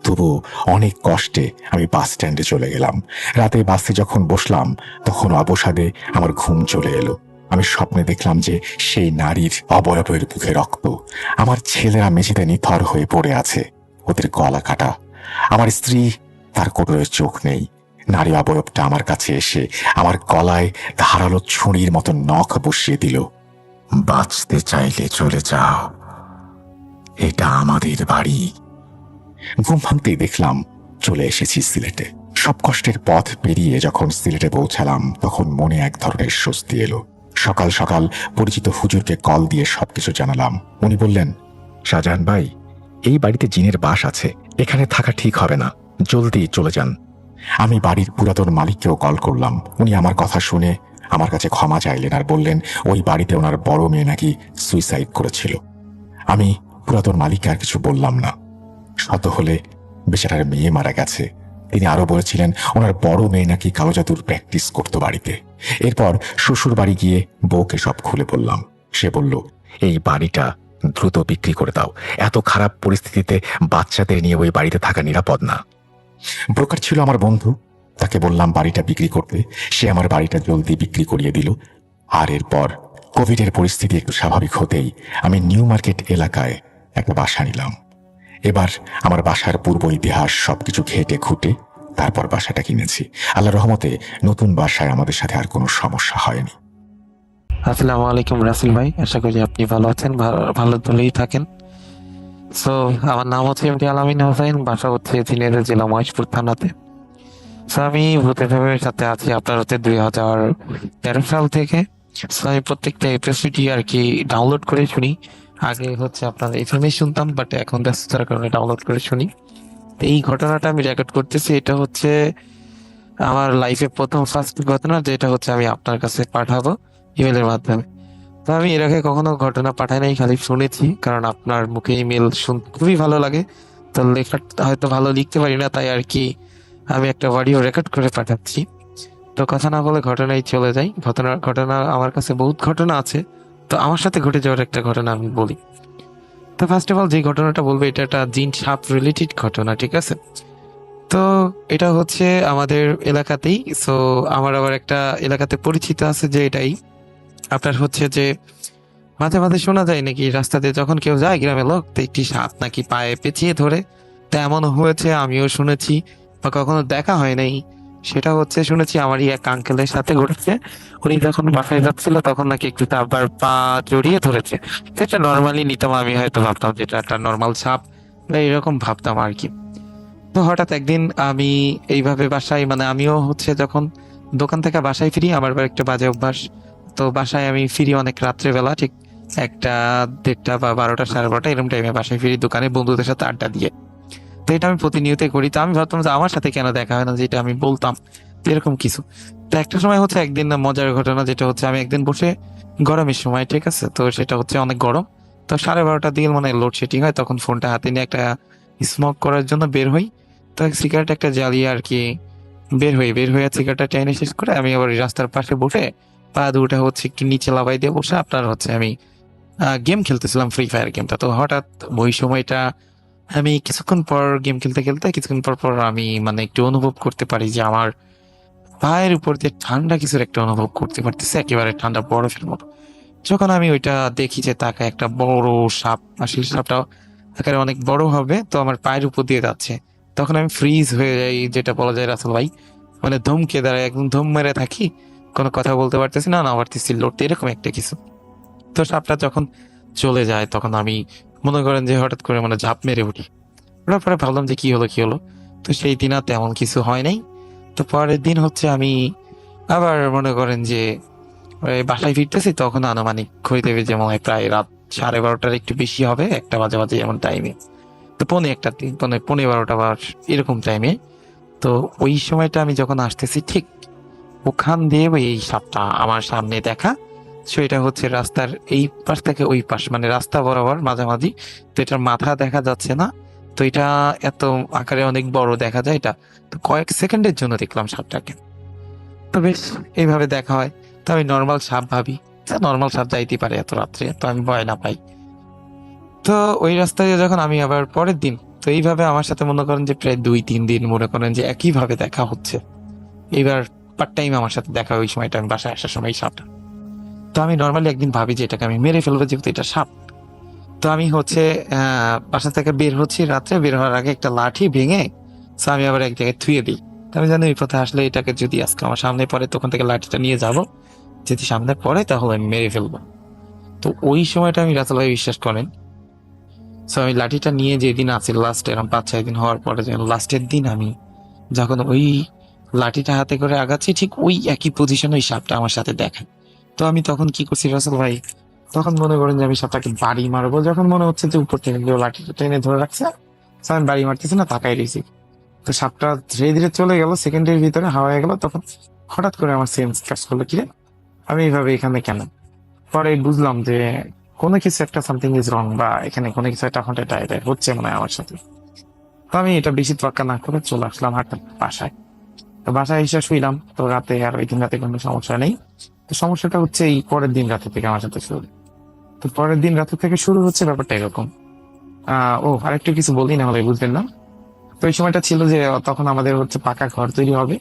তবু অনেক কষ্টে আমি বাস স্ট্যান্ডে চলে গেলাম। রাতে বাসে যখন বসলাম তখন অবসাদে আমার ঘুম চলে এলো। আমি স্বপ্নে দেখলাম যে সেই নারীর অবয়বের বুকে রক্ত। আমার ছেলেরা মেঝেতে নিথর হয়ে পড়ে আছে, ওদের গলা কাটা। আমার স্ত্রী, তার কোনো চোখ নেই। নারী অবয়বটা আমার কাছে এসে আমার গলায় ধারালো ছুরির মতো নখ বসিয়ে দিল। বাঁচতে চাইলে চলে যাও, এটা আমাদের বাড়ি। ঘুম ভাঙতেই দেখলাম চলে এসেছি সিলেটে। সব কষ্টের পথ পেরিয়ে যখন সিলেটে পৌঁছালাম তখন মনে এক ধরনের স্বস্তি এলো। সকাল সকাল পরিচিত হুজুরকে কল দিয়ে সবকিছু জানালাম। উনি বললেন, শাহজাহান ভাই, এই বাড়িতে জিনের বাস আছে, এখানে থাকা ঠিক হবে না, জলদি চলে যান। আমি বাড়ির পুরাতন মালিককেও কল করলাম। উনি আমার কথা শুনে আমার কাছে ক্ষমা চাইলেন আর বললেন ওই বাড়িতে ওনার বড় মেয়ে নাকি সুইসাইড করেছিল। আমি পুরাতন মালিককে আর কিছু বললাম না। শত হলে বেচারার মেয়ে মারা গেছে। তিনি আরো বলেছিলেন ওনার বড় মেয়ে নাকি কালো জাদুর প্র্যাকটিস করতো বাড়িতে। এরপর শ্বশুর বাড়ি গিয়ে বউকে সব খুলে বললাম। সে বলল, এই বাড়িটা দ্রুত বিক্রি করে দাও, এত খারাপ পরিস্থিতিতে বাচ্চাদের নিয়ে ওই বাড়িতে থাকা নিরাপদ না। ব্রোকার ছিল আমার বন্ধু, তাকে বললাম বাড়িটা বিক্রি করতে, সে আমার বাড়িটা জলদি বিক্রি করিয়ে দিল। আর এরপর কোভিডের পরিস্থিতি একটু স্বাভাবিক হতেই আমি নিউ মার্কেট এলাকায় একটা বাসা নিলাম। এবার আমার বাসার পূর্ব ইতিহাস সবকিছু ঘেটে খুঁটে তারপর বাসাটা কিনেছি। আল্লাহ রহমতে নতুন বাসায় আমাদের সাথে আর কোনো সমস্যা হয়নি। আসসালামু আলাইকুম রাসেল ভাই, আশা করি আপনি ভালো আছেন, ভালো ভালোই থাকেন। সো আমার নাম হচ্ছে এমডি আলামিন হোসেন, বাসা হচ্ছে ঝিনাইদহ জেলা মহেশপুর থানাতে। সো আমি ভূতের ফ্যামিলির সাথে আছি আপনার হচ্ছে 2013 সাল থেকে। সো আমি প্রত্যেকটা এপিসোডই আর কি ডাউনলোড করে শুনি। আগে হচ্ছে আপনার এফএমএ শুনতাম, বাট এখন ব্যস্ততার কারণে ডাউনলোড করে শুনি। তো এই ঘটনাটা আমি রেকর্ড করতেছি, এটা হচ্ছে আমার লাইফে প্রথম ফার্স্ট ঘটনা, যেটা হচ্ছে আমি আপনার কাছে পাঠাবো ইমেলের মাধ্যমে। তো আমি এর আগে কখনো ঘটনা পাঠাই নাই, খালি শুনেছি, কারণ আপনার মুখে ইমেল শুনতে খুবই ভালো লাগে। তো লেখা হয়তো ভালো লিখতে পারি না, তাই আর কি আমি একটা অডিও রেকর্ড করে পাঠাচ্ছি। তো কথা না বলে ঘটনায় চলে যাই। ঘটনা আমার কাছে বহুত ঘটনা আছে, তো আমার সাথে ঘটে যাওয়ার একটা ঘটনা আমি বলি। তো ফার্স্ট অফ অল যে ঘটনাটা বলবো, এটা একটা জিন সাপ রিলেটেড ঘটনা, ঠিক আছে? তো এটা হচ্ছে আমাদের এলাকাতেই। সো আমার আবার একটা এলাকাতে পরিচিত আছে যে এটাই আপনার হচ্ছে যে মাঝে মাঝে শোনা যায় নাকি রাস্তাতে যখন কেউ যায় গ্রামের লোক, তো একটি সাপ নাকি পায়ে পেঁচিয়ে ধরে। তা এমন হয়েছে, আমিও শুনেছি, বা কখনো দেখা হয় নাই। সেটা হচ্ছে শুনেছি আমারই এক আঙ্কেলের সাথে ঘটেছে। উনি যখন বাসায় যাচ্ছিল তখন নাকি একটু আবার পা জড়িয়ে ধরেছে। সেটা নর্মালি নিতাম, আমি হয়তো ভাবতাম যেটা একটা নর্মাল সাপ বা এরকম ভাবতাম আর কি। তো হঠাৎ একদিন আমি এইভাবে বাসায়, মানে আমিও হচ্ছে যখন দোকান থেকে বাসায় ফিরি, আমার আবার একটা বাজে অভ্যাস। তো বাসায় আমি ফিরি অনেক রাত্রেবেলা, ঠিক 1টা 1:30 বা 12টা 12:30 এরকম টাইমে বাসায় ফিরি দোকানে বন্ধুদের সাথে আড্ডা দিয়ে। তো এটা আমি প্রতিনিয়তই করি। তো আমি ভাবতাম যে আমার সাথে কেন দেখা হয় না, যেটা আমি বলতাম, তো এরকম কিছু। তো একটা সময় হচ্ছে একদিন না মজার ঘটনা, যেটা হচ্ছে আমি একদিন বসে গরমের সময়, ঠিক আছে, তো সেটা হচ্ছে অনেক গরম। তো 12:30টার দিকে মানে লোডশেডিং হয়, তখন ফোনটা হাতে নিয়ে একটা স্মোক করার জন্য বের হই। তো সিগারেট একটা জ্বালিয়ে আর কি বের হয়ে সিগারেটটা টেনে শেষ করে আমি আবার রাস্তার পাশে বসে পা দুটা হচ্ছে একটু নিচে লাফাই দিয়ে বসে আপনার হচ্ছে আমি গেম খেলতেছিলাম, ফ্রি ফায়ার গেমটা। তো হঠাৎ ওই সময়টা আমি কিছুক্ষণ পর গেম খেলতে খেলতে কিছুক্ষণ পর পর আমি মানে একটু অনুভব করতে পারি যে আমার পায়ের উপর দিয়ে ঠান্ডা কিছুর একটা অনুভব করতে পারতেছে, একেবারে ঠান্ডা বরফের মতো। যখন আমি ওইটা দেখি যে তাকে একটা বড় সাপ, আসলে সাপটা আকারে অনেক বড় হবে, তো আমার পায়ের উপর দিয়ে যাচ্ছে, তখন আমি ফ্রিজ হয়ে যাই, যেটা বলা যায় রাসেল ভাই, মানে ধমকে দাঁড়ায়, একদম ধম মেরে থাকি, কোনো কথা বলতে পারতেছি না, না পারতেছি লড়তে, এরকম একটা কিছু। তো সাপটা যখন চলে যায় তখন আমি মনে করেন যে হঠাৎ করে মানে ঝাঁপ মেরে উঠি। ওঠার পরে ভাবলাম যে কি হলো। তো সেই দিন আর তেমন কিছু হয় নাই। তো পরের দিন হচ্ছে আমি আবার মনে করেন যে ওই বাসায় ফিরতেছি, তখন আনুমানিক ঘড়িতে বেজে মনে হয় প্রায় রাত 12:30টার একটু বেশি হবে, 1টা বাজে বাজে এমন টাইমে। তো পৌনে 12টা বা এরকম টাইমে। তো ওই সময়টা আমি যখন আসতেছি, ঠিক ওখান দিয়ে ওই এই সাপটা আমার সামনে দেখা। সো এটা হচ্ছে রাস্তার এই পাশ থেকে ওই পাশ, মানে রাস্তা বরাবর মাঝামাঝি। তো এটার মাথা দেখা যাচ্ছে না। তো এটা এত আকারে অনেক বড় দেখা যায় এটা। তো কয়েক সেকেন্ডের জন্য দেখলাম সাপটাকে। তো বেশ, এইভাবে দেখা হয়। তো আমি নর্মাল সাপ ভাবি, নর্মাল সাপ যাইতে পারে এত রাত্রে, তো আমি ভয় না পাই। তো ওই রাস্তায় যখন আমি আবার পরের দিন, তো এইভাবে আমার সাথে মনে করেন যে প্রায় 2-3 দিন মনে করেন যে একইভাবে দেখা হচ্ছে। এইবার পার্ট টাইম আমার সাথে দেখা হয় ওই সময়টা, আমি বাসায় আসার সময় এই সাপটা। তো আমি নর্মালি একদিন ভাবি যে এটাকে আমি মেরে ফেলবো, যেহেতু এটা সাপ। তো আমি হচ্ছে বাসা থেকে বের হচ্ছি, রাত্রে বের হওয়ার আগে একটা লাঠি ভেঙে তো আমি আবার এক জায়গায় থুয়ে দিই। তো আমি জানি এই পথে আসলে এটাকে যদি আজকে আমার সামনে পড়ে, তখন থেকে লাঠিটা নিয়ে যাব, যদি সামনে পড়ে তাহলে আমি মেরে ফেলবো। তো ওই সময়টা আমি রাসেল ভাই বিশ্বাস করেন, সো আমি লাঠিটা নিয়ে যেদিন আছি লাস্ট এরকম 5-6 দিন হওয়ার পরে, লাস্টের দিন আমি যখন ওই লাঠিটা হাতে করে আগাচ্ছি, ঠিক ওই একই পজিশনে ওই সাপটা আমার সাথে দেখে। তো আমি তখন কি করছি রাসেল ভাই, তখন মনে করেন যে আমি সাপটাকে বাড়ি মারবো, যখন মনে হচ্ছে যে উপর থেকে কেউ লাঠিটা টেনে ধরে রাখছে, তো আমি বাড়ি মারতেছি না, তাকাই রয়েছি। তো সাপটা ধীরে ধীরে চলে গেল, সেকেন্ডের ভিতরে হাওয়া হয়ে গেল। তখন হঠাৎ করে আমার সেন্স কাজ করলো, কিরে আমি এইভাবে এখানে কেন? পরে বুঝলাম যে কোনো কিছু একটা সামথিং ইজ রং, বা এখানে কোনো কিছু একটা হচ্ছে মনে হয় আমার সাথে। তো আমি এটা বেশি তোয়াক্কা না করে চলে আসলাম হাঁটতে বাসায়। তো বাসায় এসে শুইলাম। তো রাতে আর ওই দিন রাতে কোনো সমস্যা নেই। তো সমস্যাটা হচ্ছে এই পরের দিন রাতে থেকে আমার সাথে শুরু। তো পরের দিন রাতে থেকে শুরু হচ্ছে ব্যাপারটা এরকম। আরেকটু কিছু বলি, না হলে বুঝবেন না। তো এই সময়টা ছিল যে তখন আমাদের হচ্ছে পাকা ঘর তৈরি হবে।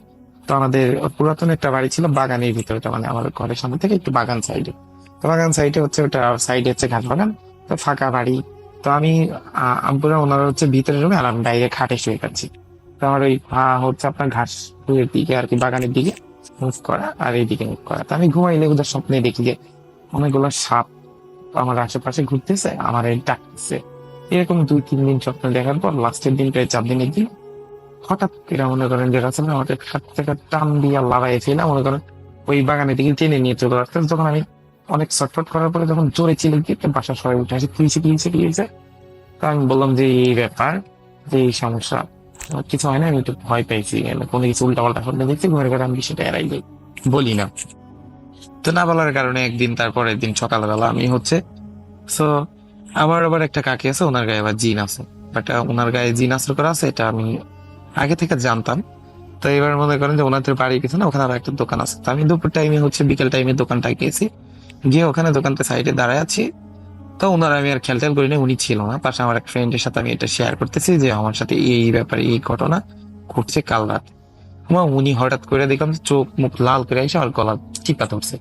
তো আমাদের পুরাতন একটা বাড়ি ছিল বাগানের ভিতরে, তো মানে আমার ঘরের সামনে থেকে একটু বাগান সাইডে। তো বাগান সাইডে হচ্ছে ওটা, সাইডে হচ্ছে ঘাস বাগান। তো ফাঁকা বাড়ি। তো আমি আব্বুরা ওনারা হচ্ছে ভিতরে রুমে আর আমি বাইরে খাটে শুয়ে পাচ্ছি। তো আমার ওই পা হচ্ছে আপনার ঘাস এর দিকে আর কি, বাগানের দিকে মুভ করা আর এইদিকে মুভ করা। তো আমি ঘুমাইলে ওদের স্বপ্নে দেখি যে অনেকগুলো সাপ আমার আশেপাশে ঘুরতেছে, আমার ডাকতেছে। এরকম 2-3 দিন স্বপ্ন দেখার পর লাস্টের দিন, প্রায় 4 দিনের দিন, হঠাৎ করে মনে করেন যে রাসেল ভাই আমাকে হাত থেকে টান দিয়ে লাগাই ফেলা মনে করেন ওই বাগানের দিকে টেনে নিয়ে চলে আসতে। যখন আমি অনেক ছটফট করার পরে যখন জোরে চিলে দিয়ে বাসার সবাই উঠে আসে, কি হয়েছে। তো আমি বললাম যে এই ব্যাপার, যে এই সমস্যা। কিছু হয় না, আমি একটু ভয় পাইছি, কোনো কিছু উল্টা পাল্টা করলে দেখছি ঘরে ঘরে, আমি সেটা এড়াই যাই, বলি না। তো না বলার কারণে একদিন, তারপরের দিন সকালবেলা আমি হচ্ছে, সো আমার আবার একটা কাকি আছে, ওনার গায়ে আবার জিন আছে। বাট ওনার গায়ে জিন আসর করা আছে এটা আমি আগে থেকে জানতাম। তো এবার মনে করেন যে ওনাদের বাড়ির পিছনে ওখানে আবার একটা দোকান আছে। তো আমি দুপুর টাইমে হচ্ছে, বিকেল টাইমে দোকানটা গিয়েছি, গিয়ে ওখানে দোকানটা সাইডে দাঁড়ায় আছি। তো ওনার আমি আর খেয়াল করি না, উনি ছিল না পাশে। আমার এক ফ্রেন্ডের সাথে আমি এটা শেয়ার করতেছি যে আমার সাথে এই ব্যাপারে এই ঘটনা ঘটছে কাল রাত। উনি হঠাৎ করে দেখলাম যে চোখ মুখ লাল করে এসে আমার গলা টিপা ধরছে,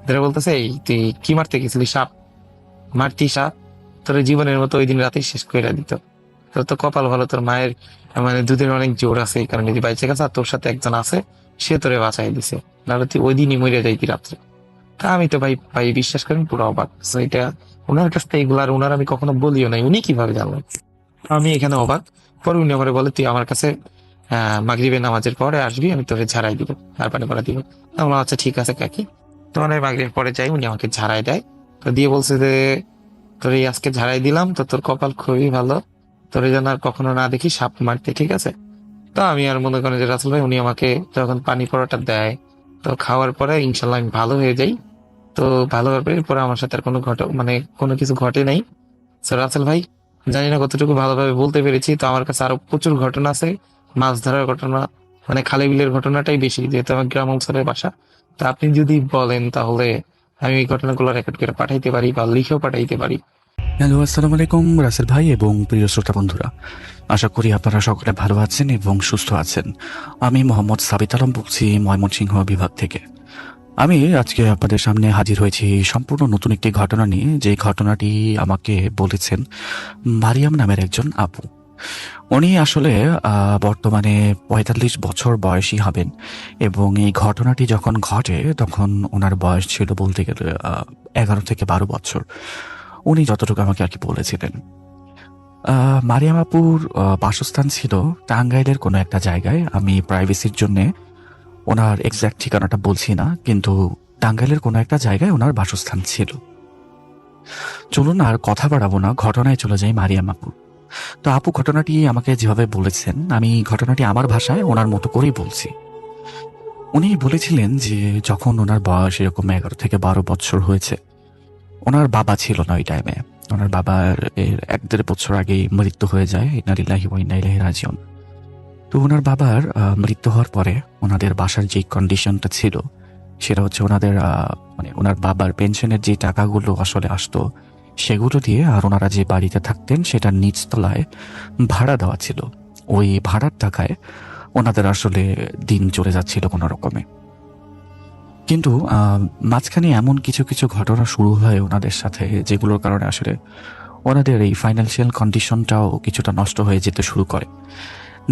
ধরে বলতেছে, এই তুই কি মারতে গেছিলি? সাপ মারতি? সাপ তোর জীবনের মতো ওই দিন রাতেই শেষ করে দিত। তোর তো কপাল ভালো, তোর মায়ের মানে দুধের অনেক জোর আছে, এই কারণে তুই বাইচে গেছে, আর তোর সাথে একজন আছে, সে তোরে বাঁচাই দিছে, নাহলে তুই ওই দিনই মরে যাইতি রাত্রে। তা আমি তো ভাই ভাই বিশ্বাস করেন পুরো অবাক। So এটা ওনার কাছ থেকে এগুলো, আর ওনার আমি কখনো বলিও নাই, উনি কিভাবে জানলেন? আমি এখানে অবাক। পরে উনি আমার বলে, তুই আমার কাছে মাগরিবের নামাজের পরে আসবি, আমি তোরে ঝাড়াই দিব, আর পানি করা দিব। আমি বললাম, আচ্ছা ঠিক আছে কাকি। তো মানে মাগরিবের পরে যাই, উনি আমাকে ঝাড়াই দেয়। তো দিয়ে বলছে যে তোর এই আজকে ঝাড়াই দিলাম, তো তোর কপাল খুবই ভালো, তোর যেন আর কখনো না দেখি সাপ মারতে, ঠিক আছে? তো আমি আর মনে করেন যে রাসেল ভাই, উনি আমাকে যখন পানি পড়াটা দেয়, তো খাওয়ার পরে ইনশাল্লাহ আমি ভালো হয়ে যাই। তো ভালো হওয়ার পরে আমার সাথে আর কোনো মানে কোনো কিছু ঘটে নাই। তো রাসেল ভাই, জানি না কতটুকু ভালোভাবে বলতে পেরেছি। তো আমার কাছে আরো প্রচুর ঘটনা আছে, মাছ ধরার ঘটনা, মানে খালে বিলের ঘটনাটাই বেশি, যেহেতু আমার গ্রাম অঞ্চলের বাসা। তো আপনি যদি বলেন তাহলে আমি এই ঘটনাগুলো রেকর্ড করে পাঠাইতে পারি বা লিখেও পাঠাইতে পারি। হ্যালো, আসসালামু আলাইকুম রাসেল ভাই এবং প্রিয় শ্রোতা বন্ধুরা। আশা করি আপনারা সকলে ভালো আছেন এবং সুস্থ আছেন। আমি মোহাম্মদ সাবিত আলম বলছি, ময়মনসিংহ বিভাগ থেকে। আমি আজকে আপনাদের সামনে হাজির হয়েছি সম্পূর্ণ নতুন একটি ঘটনা নিয়ে। যে ঘটনাটি আমাকে বলেছেন মারিয়াম নামের একজন আপু। উনি আসলে বর্তমানে ৪৫ বছর বয়সী হবেন এবং এই ঘটনাটি যখন ঘটে তখন ওনার বয়স ছিল বলতে গেলে ১১ থেকে ১২ বছর। উনি যতটুকু আমাকে আর কি বলেছিলেন, মারিয়াম আপুর বাসস্থান ছিল টাঙ্গাইলের কোনো একটা জায়গায়। আমি প্রাইভেসির জন্যে ওনার এক্স্যাক্ট ঠিকানাটা বলছি না, কিন্তু টাঙ্গাইলের কোনো একটা জায়গায় ওনার বাসস্থান ছিল। চলুন আর কথা বাড়াবো না, ঘটনায় চলে যাই মারিয়াম আপুর। তো আপু ঘটনাটি আমাকে যেভাবে বলেছেন, আমি ঘটনাটি আমার ভাষায় ওনার মতো করেই বলছি। উনি বলেছিলেন যে যখন ওনার বয়স এরকম ১১ থেকে ১২ বছর হয়েছে, ওনার বাবা ছিল না ওই টাইমে। ওনার বাবার ১-১.৫ বছর আগেই মৃত্যু হয়ে যায়। ইন্না লিল্লাহি ওয়া ইন্না ইলাইহি রাজিউন। তো ওনার বাবার মৃত্যু হওয়ার পরে ওনাদের বাসার যে কন্ডিশনটা ছিল সেটা হচ্ছে ওনাদের মানে ওনার বাবার পেনশনের যে টাকাগুলো আসলে আসতো সেগুলো দিয়ে, আর ওনারা যে বাড়িতে থাকতেন সেটা নিচতলায় ভাড়া দেওয়া ছিল। ওই ভাড়ার টাকায় ওনাদের আসলে দিন চলে যাচ্ছিল কোনো রকমে। কিন্তু মাঝখানে এমন কিছু কিছু ঘটনা শুরু হয় ওনাদের সাথে, যেগুলোর কারণে আসলে ওনাদের এই ফাইন্যান্সিয়াল কন্ডিশনটাও কিছুটা নষ্ট হয়ে যেতে শুরু করে।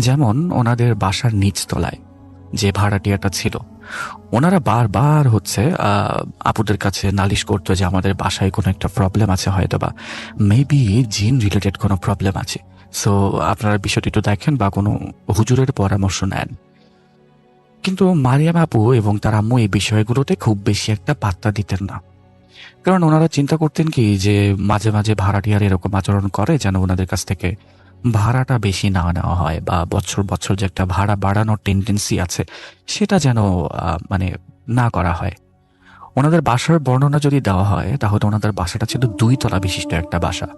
যেমন ওনাদের বাসার নিচতলায় যে ভাড়াটিয়াটা ছিল, ওনারা বারবার হচ্ছে আপুদের কাছে নালিশ করতো যে আমাদের বাসায় কোনো একটা প্রবলেম আছে, হয়তো বা মেবি জিন রিলেটেড কোনো প্রবলেম আছে। সো আপনারা বিষয়টি একটু দেখেন বা কোনো হুজুরের পরামর্শ নেন। কিন্তু মারিয়াম আপু এবং তার আম্মু এই বিষয়গুলোতে খুব বেশি একটা পাত্তা দিতেন না, কারণ ওনারা চিন্তা করতেন কি যে মাঝে মাঝে ভাড়াটিয়ার এরকম আচরণ করে যেন ওনাদের কাছ থেকে ভাড়াটা বেশি না নেওয়া হয়, বা বছর বছর যে একটা ভাড়া বাড়ানোর টেন্ডেন্সি আছে সেটা যেন মানে না করা হয়। ওনাদের বাসার বর্ণনা যদি দেওয়া হয় তাহলে ওনাদের বাসাটা ছিল ২ তলা বিশিষ্ট একটা বাসা,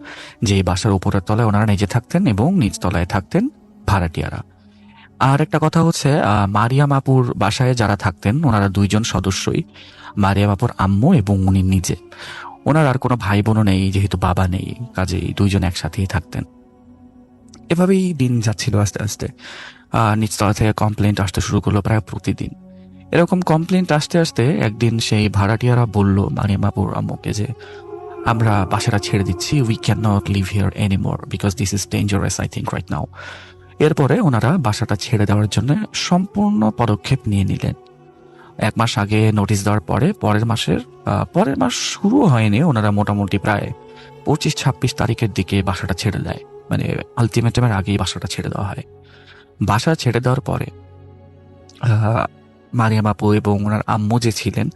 যে বাসার উপরের তলায় ওনারা নিজে থাকতেন এবং নিচ তলায় থাকতেন ভাড়াটিয়ারা। আর একটা কথা হচ্ছে, মারিয়াম আপুর বাসায় যারা থাকতেন ওনারা ২ জন সদস্যই, মারিয়াম আপুর আম্মু এবং উনি নিজে। ওনার আর কোনো ভাই বোনও নেই, যেহেতু বাবা নেই, কাজেই ২ জন একসাথেই থাকতেন। এভাবেই দিন যাচ্ছিল আস্তে আস্তে। নিচতলা থেকে কমপ্লেন্ট আসতে শুরু করলো প্রায় প্রতিদিন। এরকম কমপ্লেন্ট আসতে আসতে একদিন সেই ভাড়াটিয়ারা বলল মারিয়াম আপুর আম্মুকে যে আমরা বাসাটা ছেড়ে দিচ্ছি, we can not live here anymore because this is dangerous I think right now. এরপরে ওনারা বাসাটা ছেড়ে দেওয়ার জন্য সম্পূর্ণ পদক্ষেপ নিয়ে নিলেন। 1 মাস আগে নোটিশ দেওয়ার পরে পরের মাস শুরু হয়নি, ওনারা মোটামুটি প্রায় 25-26 তারিখের দিকে বাসাটা ছেড়ে দেয়, মানে আলটিমেটামের আগেই বাসাটা ছেড়ে দেওয়া হয়। বাসা ছেড়ে দেওয়ার পরে মারিয়াম আপু এবং ওনার আম্মু যে ছিলেন,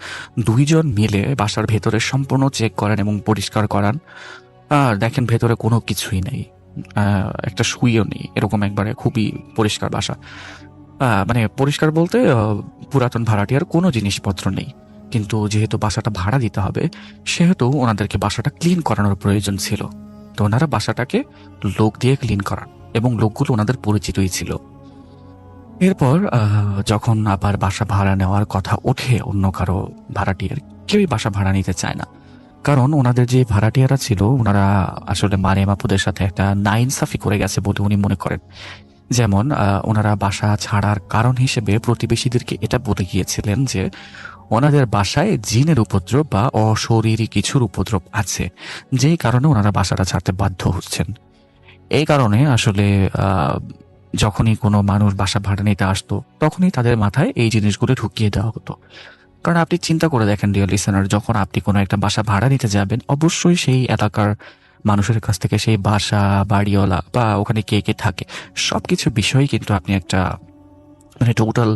2 জন মিলে বাসার ভেতরে সম্পূর্ণ চেক করেন এবং পরিষ্কার করান। দেখেন ভেতরে কোনো কিছুই নেই, একটা সুইও নেই, এরকম একবারে খুবই পরিষ্কার বাসা। মানে পরিষ্কার বলতে পুরাতন ভাড়াটিয়ার কোনো জিনিসপত্র নেই, কিন্তু যেহেতু বাসাটা ভাড়া দিতে হবে সেহেতু ওনাদেরকে বাসাটা ক্লিন করানোর প্রয়োজন ছিল। তো ওনারা বাসাটাকে লোক দিয়ে ক্লিন করান এবং লোকগুলো ওনাদের পরিচিতই ছিল। এরপর যখন আবার বাসা ভাড়া নেওয়ার কথা ওঠে অন্য কারো ভাড়াটিয়ার, কেউই বাসা ভাড়া নিতে চায় না, কারণ ওনাদের যে ভাড়াটিয়ারা ছিল ওনারা আসলে মারিয়াম আপুদের সাথে একটা নাইনসাফি করে গেছে বলে উনি মনে করেন। যেমন ওনারা বাসা ছাড়ার কারণ হিসেবে প্রতিবেশীদেরকে এটা বলে গিয়েছিলেন যে ওনাদের বাসায় জিনের উপদ্রব বা অশরীরী কিছুর উপদ্রব আছে, যেই কারণে ওনারা বাসাটা ছাড়তে বাধ্য হচ্ছেন। এই কারণে আসলে যখনই কোনো মানুষ বাসা ভাড়া নিতে আসতো তখনই তাদের মাথায় এই জিনিসগুলো ঢুকিয়ে দেওয়া হতো। কারণ আপনি চিন্তা করে দেখেন ডিয়ার লিসেনার, যখন আপনি কোনো একটা বাসা ভাড়া নিতে যাবেন অবশ্যই সেই এলাকার মানুষের কাছ থেকে সেই বাসা, বাড়িওয়ালা বা ওখানে কে কে থাকে সব কিছু বিষয়ে কিন্তু আপনি একটা মানে টোটাল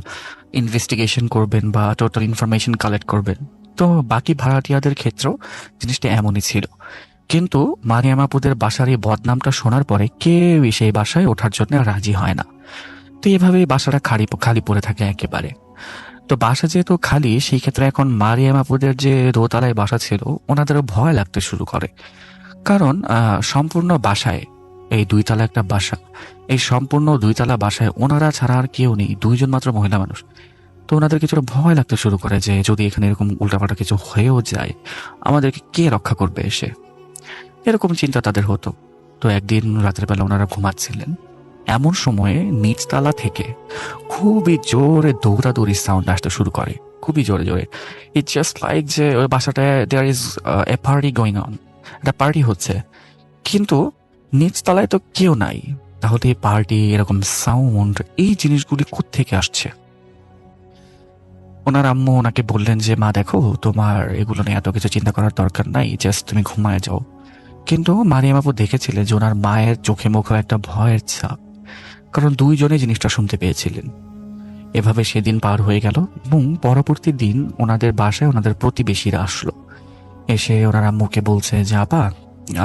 ইনভেস্টিগেশন করবেন বা টোটাল ইনফরমেশন কালেক্ট করবেন। তো বাকি ভাড়াটিয়াদের ক্ষেত্রেও জিনিসটা এমনই ছিল। কিন্তু মারিয়াম আপুদের বাসার এই বদনামটা শোনার পরে কেউই সেই বাসায় ওঠার জন্য রাজি হয় না। তো এভাবেই বাসাটা খালি পড়ে থাকে একেবারে। তো বাসা যেহেতু খালি, সেই ক্ষেত্রে এখন মারিয়াম আপুদের যে দোতলায় বাসা ছিল ওনাদেরও ভয় লাগতে শুরু করে। কারণ সম্পূর্ণ বাসায়, এই 2 তলা একটা বাসা, এই সম্পূর্ণ 2 তলা বাসায় ওনারা ছাড়া আর কেউ নেই, 2 জন মাত্র মহিলা মানুষ। তো ওনাদের কিছুটা ভয় লাগতে শুরু করে যে যদি এখানে এরকম উল্টাপাল্টা কিছু হয়েও যায় আমাদেরকে কে রক্ষা করবে এসে, এরকম চিন্তা তাদের হতো। তো একদিন রাতের বেলা ওনারা ঘুমাচ্ছিলেন, এমন সময়ে নিচতলা থেকে খুবই জোরে দৌড়াদৌড়ি সাউন্ড আসতে শুরু করে, খুবই জোরে জোরে। ইট জাস্ট লাইক যে ওই বাসাটায় there is a party going on, একটা পার্টি হচ্ছে, কিন্তু নিচতলায় তো কেউ নাই। তাহলে এই পার্টি, এরকম সাউন্ড, এই জিনিসগুলি কোত্থেকে আসছে? ওনার আম্মু ওনাকে বললেন যে মা দেখো, তোমার এগুলো নিয়ে এত কিছু চিন্তা করার দরকার নাই, জাস্ট তুমি ঘুমায় যাও। কিন্তু মারিয়াম আপু দেখেছিলেন যে ওনার মায়ের চোখে মুখে একটা ভয়ের ছাপ, কারণ 2 জনে জিনিসটা শুনতে পেয়েছিলেন। এভাবে সেদিন পার হয়ে গেল এবং পরবর্তী দিন ওনাদের বাসায় ওনাদের প্রতিবেশীরা আসলো, এসে ওনার আম্মুকে বলছে যে আপা,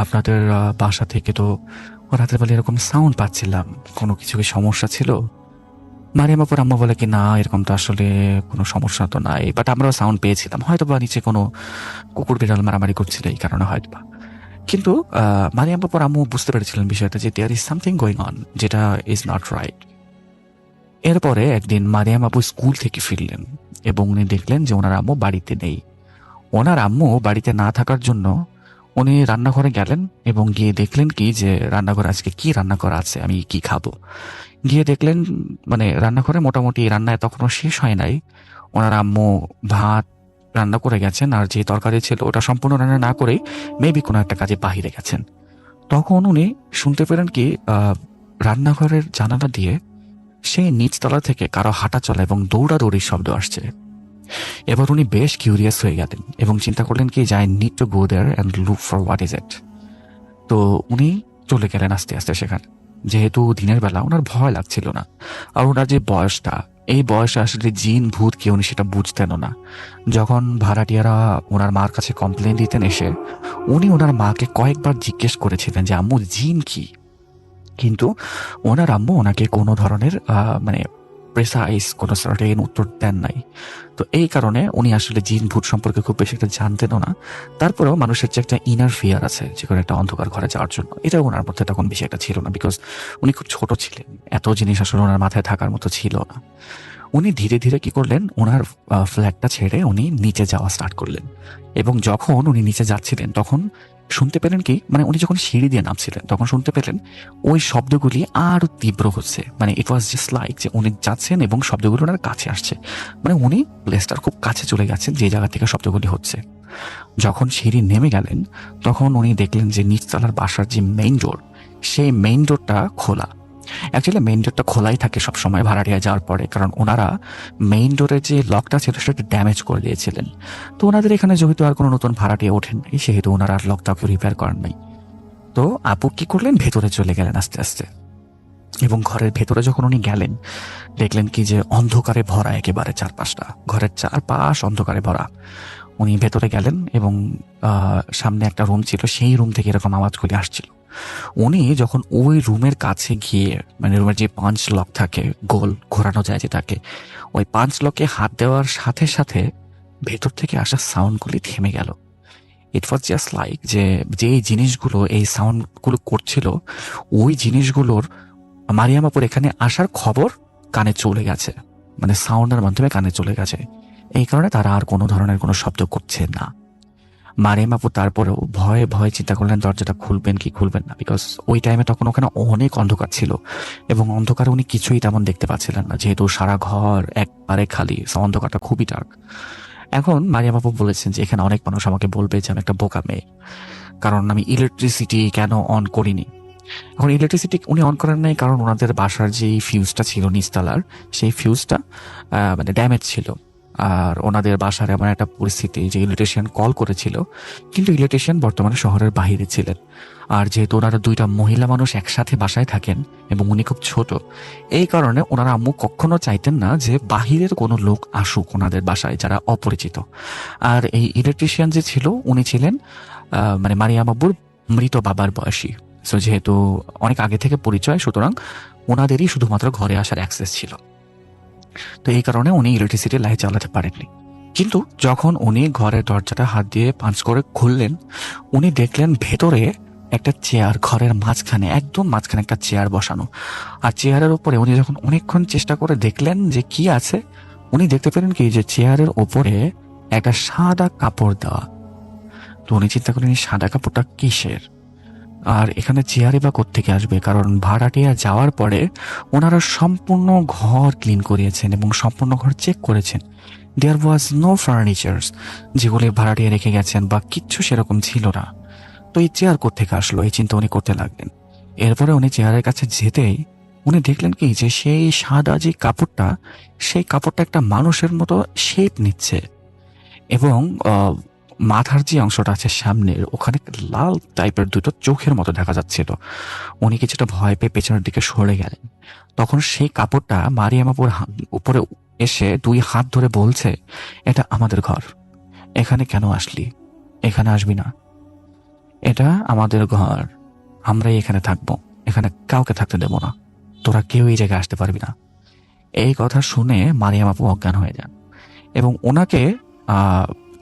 আপনাদের বাসা থেকে তো রাতের বেলা এরকম সাউন্ড পাচ্ছিলাম, কোনো কিছু কি সমস্যা ছিল? মারিয়াম আপুর আম্মু বলে কি না, এরকম তো আসলে কোনো সমস্যা তো নাই, বাট আমরাও সাউন্ড পেয়েছিলাম, হয়তো বা নিচে কোনো কুকুর বিড়াল মারামারি করছিল এই কারণে হয়তো বা। কিন্তু মারিয়াম আপুর আম্মু বুঝতে পেরেছিলেন বিষয়টা যে there is something going on, যেটা ইজ নট রাইট। এরপরে একদিন মারিয়াম আপু স্কুল থেকে ফিরলেন এবং উনি দেখলেন যে ওনার আম্মু বাড়িতে নেই। ওনার আম্মু বাড়িতে না থাকার জন্য উনি রান্নাঘরে গেলেন এবং গিয়ে দেখলেন কি যে রান্নাঘরে আজকে কি রান্না করা আছে, আমি কি খাবো। গিয়ে দেখলেন মানে রান্নাঘরে মোটামুটি রান্নায় তখনও শেষ হয় নাই, ওনার আম্মু ভাত রান্না করে গেছেন, আর যে তরকারি ছিল ওটা সম্পূর্ণ রান্না না করেই মেবি কোনো একটা কাজে বাহিরে গেছেন। তখন উনি শুনতে পেলেন কি রান্নাঘরের জানালা দিয়ে সেই নিচতলা থেকে কারো হাঁটা চলা এবং দৌড়াদৌড়ির শব্দ আসছে। এবার উনি বেশ কিউরিয়াস হয়ে গেলেন এবং চিন্তা করলেন কি যে I need to go there and look for what is it. তো উনি চলে গেলেন আস্তে আস্তে সেখানে। যেহেতু দিনের বেলা ওনার ভয় লাগছিল না, আর ওনার যে বয়সটা, এই বয়সে আসলে জিন ভূত কি উনি সেটা বুঝতেনও না। যখন ভাড়াটিয়ারা ওনার মার কাছে কমপ্লেন দিতেন এসে, উনি ওনার মাকে কয়েকবার জিজ্ঞেস করেছিলেন যে আম্মু জিন কি, কিন্তু ওনার আম্মু ওনাকে কোনো ধরনের মানে প্রেসাইজ কোনো সার্টেন উত্তর দেন নাই। তো এই কারণে উনি আসলে জিন ভূত সম্পর্কে খুব বেশি একটা জানতেনও না। তারপরেও মানুষের যে একটা ইনার ফিয়ার আছে যে কোনো একটা অন্ধকার ঘরে যাওয়ার জন্য, এটা ওনার মধ্যে তখন বেশি একটা ছিল না, বিকজ উনি খুব ছোট ছিলেন, এত জিনিস আসলে ওনার মাথায় থাকার মতো ছিল না। উনি ধীরে ধীরে কি করলেন, ওনার ফ্ল্যাটটা ছেড়ে উনি নিচে যাওয়া স্টার্ট করলেন। এবং যখন উনি নিচে যাচ্ছিলেন তখন শুনতে পেলেন কি, মানে উনি যখন সিঁড়ি দিয়ে নামছিলেন তখন শুনতে পেলেন ওই শব্দগুলি আরো তীব্র হচ্ছে। মানে ইট ওয়াজ জাস্ট লাইক যে উনি যাচ্ছেন এবং শব্দগুলো ওনার কাছে আসছে, মানে উনি প্লেসটার খুব কাছে চলে গেছেন যে জায়গা থেকে শব্দগুলি হচ্ছে। যখন সিঁড়ি নেমে গেলেন তখন উনি দেখলেন যে নিচতলার বাসার যে মেইন ডোর, সেই মেইন ডোরটা খোলা। অ্যাকচুয়ালি মেইন ডোরটা খোলাই থাকে সবসময় ভাড়াটিয়া যাওয়ার পরে, কারণ ওনারা মেইন ডোরের যে লকটা ছিল সেটা ড্যামেজ করে দিয়েছিলেন। তো ওনাদের এখানে যেহেতু আর কোনো নতুন ভাড়াটিয়া ওঠেন নাই, সেহেতু ওনারা আর লকটাকে রিপেয়ার করেন নাই। তো আপু কি করলেন, ভেতরে চলে গেলেন আস্তে আস্তে। এবং ঘরের ভেতরে যখন উনি গেলেন দেখলেন কি যে অন্ধকারে ভরা একেবারে চারপাশটা, ঘরের চারপাশ অন্ধকারে ভরা। উনি ভেতরে গেলেন এবং সামনে একটা রুম ছিল, সেই রুম থেকে এরকম আওয়াজগুলি আসছিল। উনি যখন ওই রুমের কাছে গিয়ে, মানে রুমের যে পাঞ্চ লক থাকে, গোল ঘোরানো যায় যেটাকে, ওই পাঞ্চ লকে হাত দেওয়ার সাথে সাথে ভেতর থেকে আসা সাউন্ডগুলি থেমে গেল। ইট ওয়াজ জাস্ট লাইক যে যেই জিনিসগুলো এই সাউন্ডগুলো করছিল ওই জিনিসগুলোর মারিয়াম আপুর এখানে আসার খবর কানে চলে গেছে, মানে সাউন্ডের মাধ্যমে কানে চলে গেছে। এই কারণে তারা আর কোনো ধরনের কোনো শব্দ করছে না। মারিয়াম আপু তারপরেও ভয়ে ভয়ে চিন্তা করলেন দরজাটা খুলবেন কি খুলবেন না, বিকজ ওই টাইমে তখন ওখানে অনেক অন্ধকার ছিল এবং অন্ধকারে উনি কিছুই তেমন দেখতে পাচ্ছিলেন না, যেহেতু সারা ঘর একবারে খালি, অন্ধকারটা খুবই ডার্ক। এখন মারিয়াম আপু বলেছেন যে এখানে অনেক মানুষ আমাকে বলবে যে আমি একটা বোকা মেয়ে, কারণ আমি ইলেকট্রিসিটি কেন অন করিনি। এখন ইলেকট্রিসিটি উনি অন করেন নাই কারণ ওনাদের বাসার যে ফিউজটা ছিল নিচতলার, সেই ফিউজটা মানে ড্যামেজ ছিল। আর ওনাদের বাসার এমন একটা পরিস্থিতি যে ইলেকট্রিশিয়ান কল করেছিল, কিন্তু ইলেকট্রিশিয়ান বর্তমানে শহরের বাইরে ছিলেন। আর যেহেতু ওনারা দুইটা মহিলা মানুষ একসাথে বাসায় থাকেন এবং উনি খুব ছোট, এই কারণে ওনারা আম্মু কখনো চাইতেন না যে বাহিরের কোনো লোক আসুক ওনাদের বাসায় যারা অপরিচিত। আর এই ইলেকট্রিশিয়ান যে ছিল উনি ছিলেন মানে মারিয়াম আব্বুর মৃত বাবার বয়সী। সো যেহেতু অনেক আগে থেকে পরিচয়, সুতরাং ওনাদেরই শুধুমাত্র ঘরে আসার অ্যাক্সেস ছিল। তো এই কারণে উনি ইলেকট্রিসিটি লাইট চালাতে পারেননি। কিন্তু যখন উনি ঘরের দরজাটা হাত দিয়ে পাঞ্চ করে খুললেন, উনি দেখলেন ভেতরে একটা চেয়ার, ঘরের মাঝখানে, একদম মাঝখানে একটা চেয়ার বসানো। আর চেয়ারের উপরে উনি যখন অনেকক্ষণ চেষ্টা করে দেখলেন যে কি আছে, উনি দেখতে পেলেন কি যে চেয়ারের ওপরে একটা সাদা কাপড় দেওয়া। তো উনি চিন্তা করলেন এই সাদা কাপড়টা কিসের, আর এখানে চেয়ারে বা কোত্থেকে আসবে, কারণ ভাড়াটিয়া যাওয়ার পরে ওনারা সম্পূর্ণ ঘর ক্লিন করিয়েছেন এবং সম্পূর্ণ ঘর চেক করেছেন। দেয়ার ওয়াজ নো ফার্নিচার্স যেগুলি ভাড়াটিয়া রেখে গেছেন বা কিচ্ছু সেরকম ছিল না। তো এই চেয়ার কোত্থেকে আসলো, এই চিন্তা উনি করতে লাগলেন। এরপরে উনি চেয়ারের কাছে যেতেই উনি দেখলেন কি যে সেই সাদা যে কাপড়টা, সেই কাপড়টা একটা মানুষের মতো শেপ নিচ্ছে এবং মাথার যে অংশটা আছে সামনের, ওখানে লাল টাইপের দুটো চোখের মতো দেখা যাচ্ছিল। উনি কিছুটা ভয় পেয়ে পেছনের দিকে সরে গেলেন। তখন সেই কাপড়টা মারিয়াম আপুর উপরে এসে দুই হাত ধরে বলছে, এটা আমাদের ঘর, এখানে কেন আসলি, এখানে আসবি না, এটা আমাদের ঘর, আমরাই এখানে থাকবো, এখানে কাউকে থাকতে দেব না, তোরা কেউ এই জায়গায় আসতে পারবি না। এই কথা শুনে মারিয়াম আপু অজ্ঞান হয়ে যান এবং ওনাকে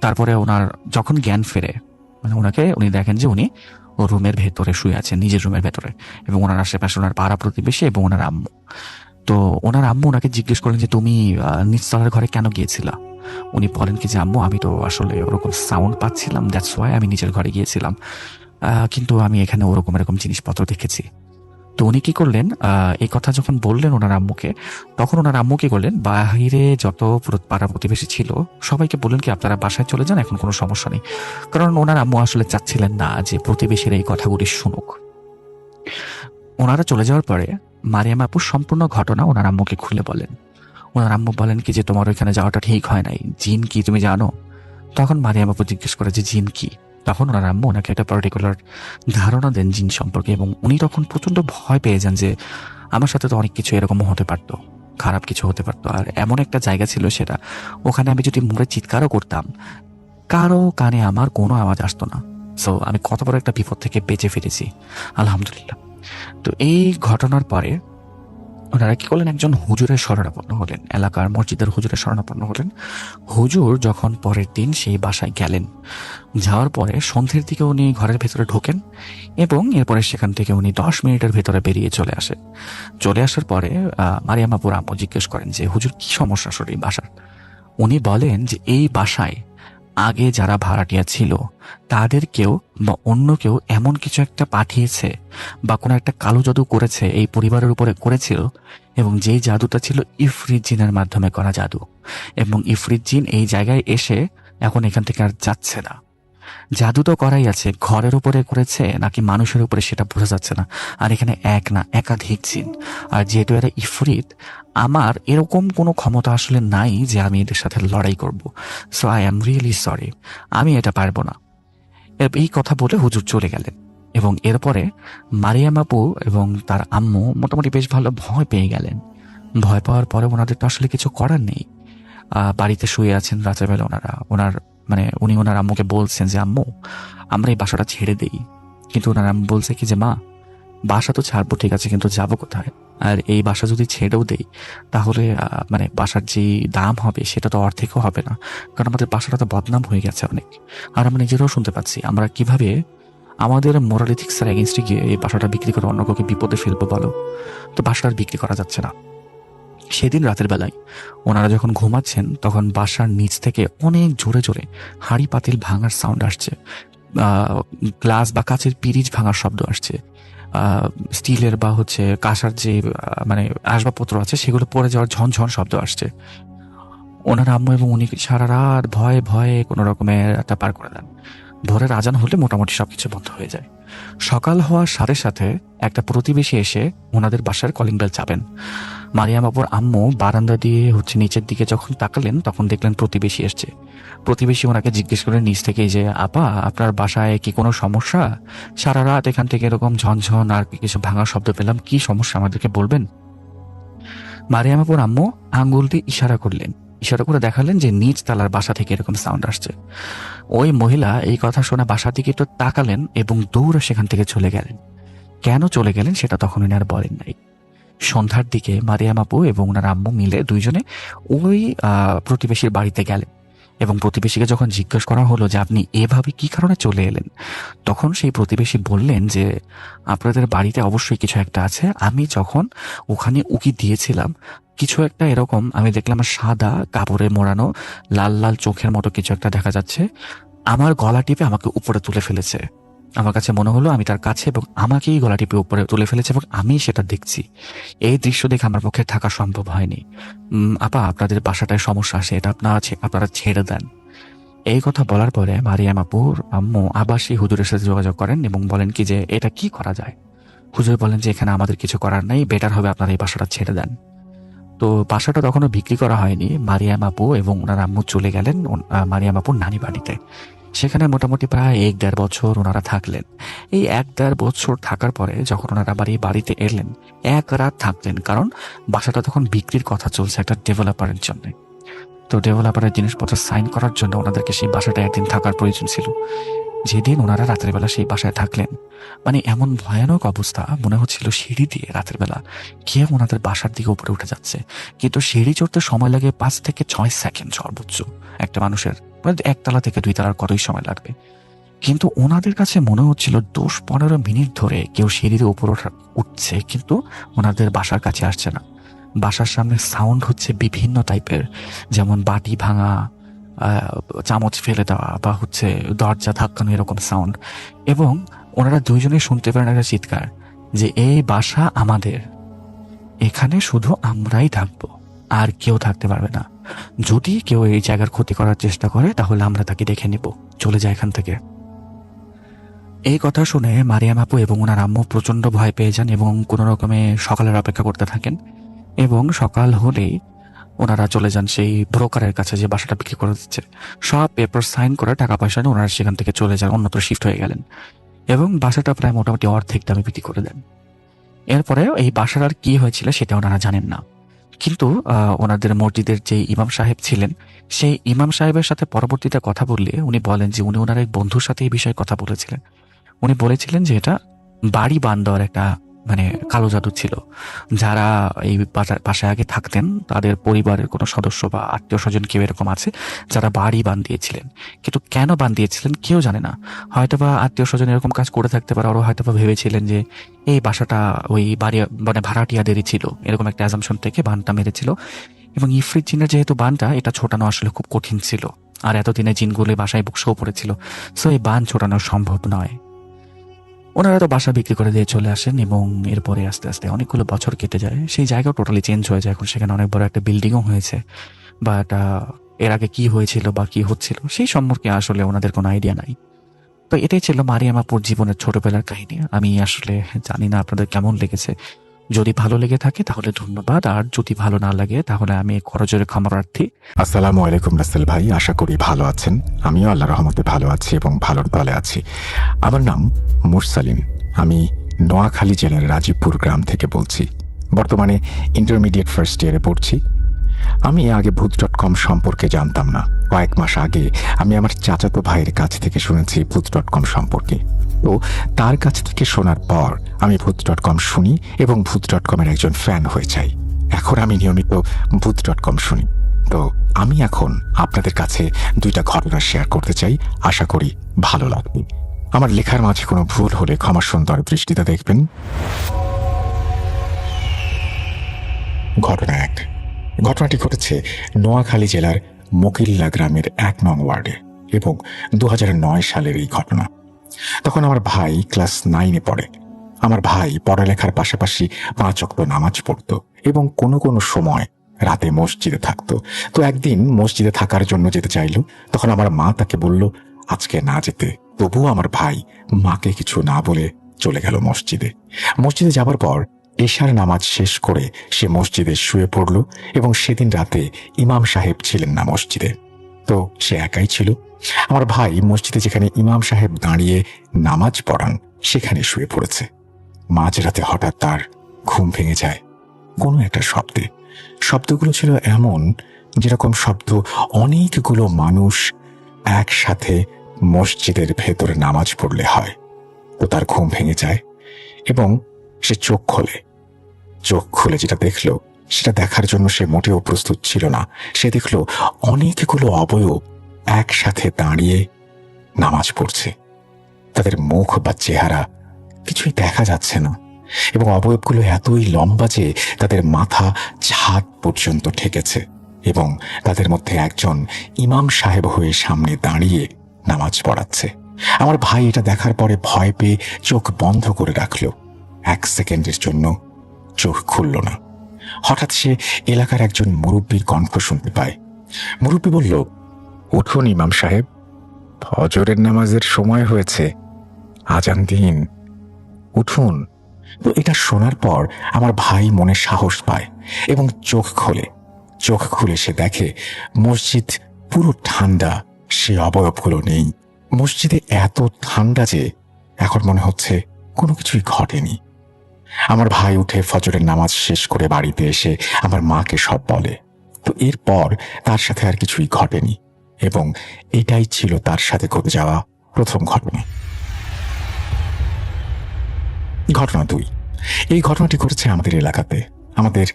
তারপরে ওনার যখন জ্ঞান ফেরে, মানে ওনাকে উনি দেখেন যে উনি ও রুমের ভেতরে শুয়ে আছেন, নিজের রুমের ভেতরে, এবং ওনার আশেপাশে ওনার পাড়া প্রতিবেশী এবং ওনার আম্মু। তো ওনার আম্মু ওনাকে জিজ্ঞেস করলেন যে তুমি নিচতলার ঘরে কেন গিয়েছিলা। উনি বলেন কি যে আম্মু আমি তো আসলে ওরকম সাউন্ড পাচ্ছিলাম, দ্যাটস ওয়াই আমি নিজের ঘরে গিয়েছিলাম, কিন্তু আমি এখানে ওরকম এরকম জিনিসপত্র দেখেছি। তো উনি কি করলেন, এই কথা যখন বললেন ওনার আম্মুকে, তখন ওনার আম্মু কি করলেন, বাহিরে যত পাড়া প্রতিবেশী ছিল সবাইকে বললেন কি আপনারা বাসায় চলে যান, এখন কোনো সমস্যা নেই। কারণ ওনার আম্মু আসলে চাচ্ছিলেন না যে প্রতিবেশীরা এই কথাগুলি শুনুক। ওনারা চলে যাওয়ার পরে মারিয়াম আপু সম্পূর্ণ ঘটনা ওনার আম্মুকে খুলে বলেন। ওনার আম্মু বলেন কি যে তোমার ওইখানে যাওয়াটা ঠিক হয় নাই, জিন কি তুমি জানো। তখন মারিয়াম আপু জিজ্ঞেস করে যে জিন কি। তখন ওনার আম্মু ওনাকে একটা পার্টিকুলার ধারণা দেন জিন সম্পর্কে, এবং উনি তখন প্রচণ্ড ভয় পেয়ে যান যে আমার সাথে তো অনেক কিছু এরকম হতে পারতো, খারাপ কিছু হতে পারতো। আর এমন একটা জায়গা ছিল সেটা, ওখানে আমি যদি মরে চিৎকারও করতাম কারো কানে আমার কোনো আওয়াজ আসতো না। সো আমি কত বড় একটা বিপদ থেকে বেঁচে ফিরেছি, আলহামদুলিল্লাহ। তো এই ঘটনার পরে ওনারা কি করলেন, একজন হুজুরের শরণাপন্ন হলেন, এলাকার মসজিদের হুজুরের শরণাপন্ন হলেন। হুজুর যখন পরের দিন সেই বাসায় গেলেন, যাওয়ার পরে সন্ধ্যের দিকে উনি ঘরের ভেতরে ঢোকেন এবং এরপরে সেখান থেকে উনি 10 মিনিটের ভেতরে বেরিয়ে চলে আসেন। চলে আসার পরে মারিয়াম আপুর আম্মু জিজ্ঞেস করেন যে হুজুর কি সমস্যা আসলে এই বাসার। উনি বলেন যে এই বাসায় আগে যারা ভাড়াটিয়া ছিল তাদের কেউ বা অন্য কেউ এমন কিছু একটা পাঠিয়েছে বা কোনো একটা কালো জাদু করেছে, এই পরিবারের উপরে করেছিল, এবং যেই জাদুটা ছিল ইফরিত জিনের মাধ্যমে করা জাদু, এবং ইফরিত জিন এই জায়গায় এসে এখন এখান থেকে আর যাচ্ছে না। জাদু তো করাই আছে, ঘরের উপরে করেছে নাকি মানুষের উপরে সেটা বোঝা যাচ্ছে না। আর এখানে এক না একাধিক জিন, আর যেহেতু এরা ইফরিত, আমার এরকম কোনো ক্ষমতা আসলে নাই যে আমি এদের সাথে লড়াই করব। So I am really sorry, আমি এটা পারবো না। এই কথা বলে হুজুর চলে গেলেন এবং এরপরে মারিয়াম আপু এবং তার আম্মু মোটামুটি বেশ ভালো ভয় পেয়ে গেলেন। ভয় পাওয়ার পরে ওনাদের তো আসলে কিছু করার নেই। বাড়িতে শুয়ে আছেন রাতের বেলা উনি ওনার আম্মুকে বলছেন যে আম্মু আমরা এই বাসাটা ছেড়ে দেই, কিন্তু ওনার আম্মু বলছে কি যে মা বাসা তো ছাড়বো ঠিক আছে, কিন্তু যাবো কোথায়? আর এই বাসা যদি ছেড়েও দেই তাহলে বাসার যে দাম হবে সেটা তো অর্ধেকও হবে না, কারণ আমাদের বাসাটা তো বদনাম হয়ে গেছে অনেক। আর আমরা নিজেরাও শুনতে পাচ্ছি, আমরা কিভাবে আমাদের মোরাল এথিক্সের এগেনস্টে গিয়ে এই বাসাটা বিক্রি করে অন্য কাউকে বিপদে ফেলবো বলো? তো বাসাটা আর বিক্রি করা যাচ্ছে না। সেদিন রাতের বেলায় ওনারা যখন ঘুমাচ্ছেন তখন বাসার নিচ থেকে অনেক জোরে জোরে হাঁড়ি পাতিল ভাঙার সাউন্ড আসছে, গ্লাস বা কাচের পিরিচ ভাঙার শব্দ আসছে, স্টিলের বা কাঁসার যে আসবাবপত্র আছে সেগুলো পড়ে যাওয়ার ঝনঝন শব্দ আসছে। ওনার আম্মু এবং উনি সারা রাত ভয়ে ভয়ে কোনো রকমের একটা পার করে দেন। ভোরের আজান হলে মোটামুটি সবকিছু বন্ধ হয়ে যায়। সকাল হওয়ার সাথে সাথে একটা প্রতিবেশী এসে ওনাদের বাসার কলিং বেল চাপেন। মারিয়াম আপুর আম্মু বারান্দা দিয়ে নিচের দিকে যখন তাকালেন তখন দেখলেন প্রতিবেশী এসছে। প্রতিবেশী ওনাকে জিজ্ঞেস করেন নিচ থেকেই যে আপা আপনার বাসায় কি কোনো সমস্যা? সারা রাত এখান থেকে এরকম ঝনঝন আর কিছু ভাঙা শব্দ পেলাম, কি সমস্যা আমাদেরকে বলবেন? মারিয়াম আপুর আম্মু আঙ্গুল দিয়ে ইশারা করলেন, ইশারা করে দেখালেন যে নিচ তালার বাসা থেকে এরকম সাউন্ড আসছে। ওই মহিলা এই কথা শুনে বাসার দিকে একটু তাকালেন এবং দৌড়ে সেখান থেকে চলে গেলেন। কেন চলে গেলেন সেটা তখন উনি আর বলেন নাই। সন্ধ্যার দিকে মারিয়াম আপু এবং ওনার আম্মু মিলে দুইজনে ওই প্রতিবেশীর বাড়িতে গেলেন এবং প্রতিবেশীকে যখন জিজ্ঞেস করা হলো যে আপনি এভাবে কি কারণে চলে এলেন, তখন সেই প্রতিবেশী বললেন যে আপনাদের বাড়িতে অবশ্যই কিছু একটা আছে। আমি যখন ওখানে উকি দিয়েছিলাম কিছু একটা এরকম আমি দেখলাম সাদা কাপড়ে মোড়ানো লাল লাল চোখের মতো কিছু একটা দেখা যাচ্ছে, আমার গলা টিপে আমাকে উপরে তুলে ফেলেছে। আমার কাছে মনে হলো আমি তার কাছে এবং আমাকেই গলা টিপে উপরে তুলে ফেলেছে এবং আমি সেটা দেখছি। এই দৃশ্য দেখে আমার পক্ষে থাকা সম্ভব হয়নি। আপা আপনাদের বাসাটায় সমস্যা আছে, এটা আপনারা ছেড়ে দেন। এই কথা বলার পরে মারিয়াম আপুর আম্মু আবার সেই হুজুরের সাথে যোগাযোগ করেন এবং বলেন কি যে এটা কি করা যায়। হুজুর বলেন যে এখানে আমাদের কিছু করার নেই, বেটার হবে আপনারা এই বাসাটা ছেড়ে দেন। তো বাসাটা তখনও বিক্রি করা হয়নি। মারিয়াম আপু এবং ওনার আম্মু চলে গেলেন মারিয়াম আপুর নানি বাড়িতে। সেখানে মোটামুটি প্রায় 1-1.5 বছর ওনারা থাকলেন। এই 1-1.5 বছর থাকার পরে যখন ওনারা বাড়িতে এলেন, এক রাত থাকলেন, কারণ বাসাটা তখন বিক্রির কথা চলছে একটা ডেভেলপারের জন্য। তো ডেভেলপারের জিনিসপত্র সাইন করার জন্য ওনাদেরকে সেই বাসাটা একদিন থাকার প্রয়োজন ছিল। যেদিন ওনারা রাতের বেলা সেই বাসায় থাকলেন, এমন ভয়ানক অবস্থা, মনে হচ্ছিল সিঁড়ি দিয়ে রাতের বেলা কেউ ওনাদের বাসার দিকে উপরে উঠে যাচ্ছে, কিন্তু সিঁড়ি চড়তে সময় লাগে 5 থেকে 6 সেকেন্ড সর্বোচ্চ একটা মানুষের। একতলা থেকে 2 তলার কতই সময় লাগবে, কিন্তু ওনাদের কাছে মনে হচ্ছিল 10-15 মিনিট ধরে কেউ সিঁড়িতে উপর উঠছে, কিন্তু ওনাদের বাসার কাছে আসছে না। বাসার সামনে সাউন্ড হচ্ছে বিভিন্ন টাইপের, যেমন বাটি ভাঙা, চামচ ফেলে দেওয়া বা দরজা ধাক্কানো, এরকম সাউন্ড। এবং ওনারা দুইজনেই শুনতে পারেন একটা চিৎকার যে এই বাসা আমাদের, এখানে শুধু আমরাই থাকবো, আর কেউ থাকতে পারবে না। যদি কেউ এই জায়গার ক্ষতি করার চেষ্টা করে তাহলে আমরা তাকে দেখে নিব, চলে যায় এখান থেকে। এই কথা শুনে মারিয়াম আপু এবং ওনার আম্মু প্রচন্ড ভয় পেয়ে যান এবং কোনো রকমে সকালের অপেক্ষা করতে থাকেন। এবং সকাল হলেই ওনারা চলে যান সেই ব্রোকারের কাছে যে বাসাটা বিক্রি করে দিচ্ছে। সব পেপার সাইন করে টাকা পয়সা নিয়ে ওনারা সেখান থেকে চলে যান, অন্যত্র শিফট হয়ে গেলেন এবং বাসাটা প্রায় মোটামুটি অর্ধেক দামে বিক্রি করে দেন। এরপরে এই বাসার আর কি হয়েছিল সেটা ওনারা জানেন না, কিন্তু ওনাদের মসজিদের যে ইমাম সাহেব ছিলেন সেই ইমাম সাহেবের সাথে পরবর্তীতে কথা বললে উনি বলেন যে উনি ওনার এক বন্ধুর সাথে এই বিষয়ে কথা বলেছিলেন। উনি বলেছিলেন যে এটা বাড়ি বান দেওয়ার একটা মানে কালো জাদু ছিল। যারা এই বাসায় আগে থাকতেন তাদের পরিবারের কোনো সদস্য বা আত্মীয় স্বজন কেউ এরকম আছে যারা বাড়ি বান্ধিয়েছিলেন, কিন্তু কেন বান্ধিয়েছিলেন কেউ জানে না। হয়তোবা আত্মীয় স্বজন এরকম কাজ করে থাকতে পারে, ওরা হয়তোবা ভেবেছিলেন যে এই বাসাটা ওই বাড়ি মানে ভাড়াটিয়াদেরই ছিল, এরকম একটা অ্যাজাম্পশন থেকে বানটা মেরেছিল। এবং ইফরিত জিনের যেহেতু বানটা, এটা ছোটানো আসলে খুব কঠিন ছিল, আর এতদিনে জিনগুলো বাসায় বসেও পড়েছিল, সো এই বান ছোটানো সম্ভব নয়। ওনারা তো বাসা বিক্রি করে দিয়ে চলে আসেন এবং এরপরে আস্তে আস্তে অনেকগুলো বছর কেটে যায়, সেই জায়গাও টোটালি চেঞ্জ হয়ে যায়। এখন সেখানে অনেক বড় একটা বিল্ডিংও হয়েছে, বাট এর আগে কি হয়েছিল বা কি হচ্ছিল সেই সম্পর্কে আসলে ওনাদের কোনো আইডিয়া নাই। তো এটাই ছিল মারিয়াম আপুর জীবনের ছোটবেলার কাহিনী। আমি আসলে জানি না আপনাদের কেমন লেগেছে। যদি ভালো লেগে থাকে তাহলে ধন্যবাদ, আর যদি ভালো না লাগে তাহলে আমি করজোরে ক্ষমাপ্রার্থী। আসসালামু আলাইকুম রাসেল ভাই, আশা করি ভালো আছেন। আমিও আল্লাহ রহমতে ভালো আছি এবং ভালোর দলে আছি। আমার নাম মুরসালিন, আমি নোয়াখালী জেলার রাজীবপুর গ্রাম থেকে বলছি। বর্তমানে ইন্টারমিডিয়েট ফার্স্ট ইয়ারে পড়ছি। আমি আগে ভূত.com সম্পর্কে জানতাম না। কয়েক মাস আগে আমি আমার চাচাতো ভাইয়ের কাছ থেকে শুনেছি ভূত.com সম্পর্কে। তো তার কাছ থেকে শোনার পর আমি ভূত.com শুনি এবং ভূত.com-এর একজন ফ্যান হয়ে যাই। এখন আমি নিয়মিত ভূত.com শুনি। তো আমি এখন আপনাদের কাছে 2টা ঘটনা শেয়ার করতে চাই, আশা করি ভালো লাগবে। আমার লেখার মাঝে কোনো ভুল হলে ক্ষমা সুন্দর দৃষ্টিতে দেখবেন। ঘটনা 1। ঘটনাটি ঘটেছে নোয়াখালী জেলার মকিল্লা গ্রামের 1 নং ওয়ার্ডে এবং 2009 সালের এই ঘটনা। তখন আমার ভাই ক্লাস 9-এ পড়ে। আমার ভাই পড়ালেখার পাশাপাশি 5 ওয়াক্ত নামাজ পড়ত এবং কোনো কোনো সময় রাতে মসজিদে থাকতো। তো একদিন মসজিদে থাকার জন্য যেতে চাইল, তখন আমার মা তাকে বলল আজকে না যেতে। তবুও আমার ভাই মাকে কিছু না বলে চলে গেল মসজিদে। মসজিদে যাবার পর এশার নামাজ শেষ করে সে মসজিদে শুয়ে পড়ল এবং সেদিন রাতে ইমাম সাহেব ছিলেন না মসজিদে, তো সে একাই ছিল। আমার ভাই মসজিদে যেখানে ইমাম সাহেব দাঁড়িয়ে নামাজ পড়ান সেখানে শুয়ে পড়েছে। মাঝরাতে হঠাৎ তার ঘুম ভেঙে যায় কোনো একটা শব্দে। শব্দগুলো ছিল এমন যেরকম শব্দ অনেকগুলো মানুষ একসাথে মসজিদের ভেতরে নামাজ পড়লে হয়। তো তার ঘুম ভেঙে যায় এবং সে চোখ খুলে যেটা দেখলো, সেটা দেখার জন্য সে মোটেও প্রস্তুত ছিল না। সে দেখলো অনেকগুলো অবয়ব একসাথে দাঁড়িয়ে নামাজ পড়ছে। তাদের মুখ বা চেহারা কিছুই দেখা যাচ্ছে না এবং অবয়বগুলো এতই লম্বা যে তাদের মাথা ছাদ পর্যন্ত ঠেকেছে এবং তাদের মধ্যে একজন ইমাম সাহেব হয়ে সামনে দাঁড়িয়ে নামাজ পড়াচ্ছে। আমার ভাই এটা দেখার পরে ভয় পেয়ে চোখ বন্ধ করে রাখলো। 1 সেকেন্ডের জন্য চোখ খুলল না। হঠাৎ সে এলাকার একজন মুরব্বীর কণ্ঠ শুনতে পায়। মুরব্বী বলল, উঠুন ইমাম সাহেব, ফজরের নামাজের সময় হয়েছে, আজান দিন, উঠুন। তো এটা শোনার পর আমার ভাই মনে সাহস পায় এবং চোখ খুলে সে দেখে মসজিদ পুরো ঠান্ডা, সে অবয়বগুলো নেই। মসজিদে এত ঠান্ডা যে এখন মনে হচ্ছে কোনো কিছুই ঘটেনি। আমার ভাই উঠে ফজরের নামাজ শেষ করে বাড়িতে এসে আমার মাকে সব বলে। তো এরপর তার সাথে আর কিছুই ঘটেনি এবং এটাই ছিল তার সাথে ঘটে যাওয়া প্রথম ঘটনা। ঘটনা 2। এই ঘটনাটি ঘটেছে আমাদের এলাকাতে। আমাদের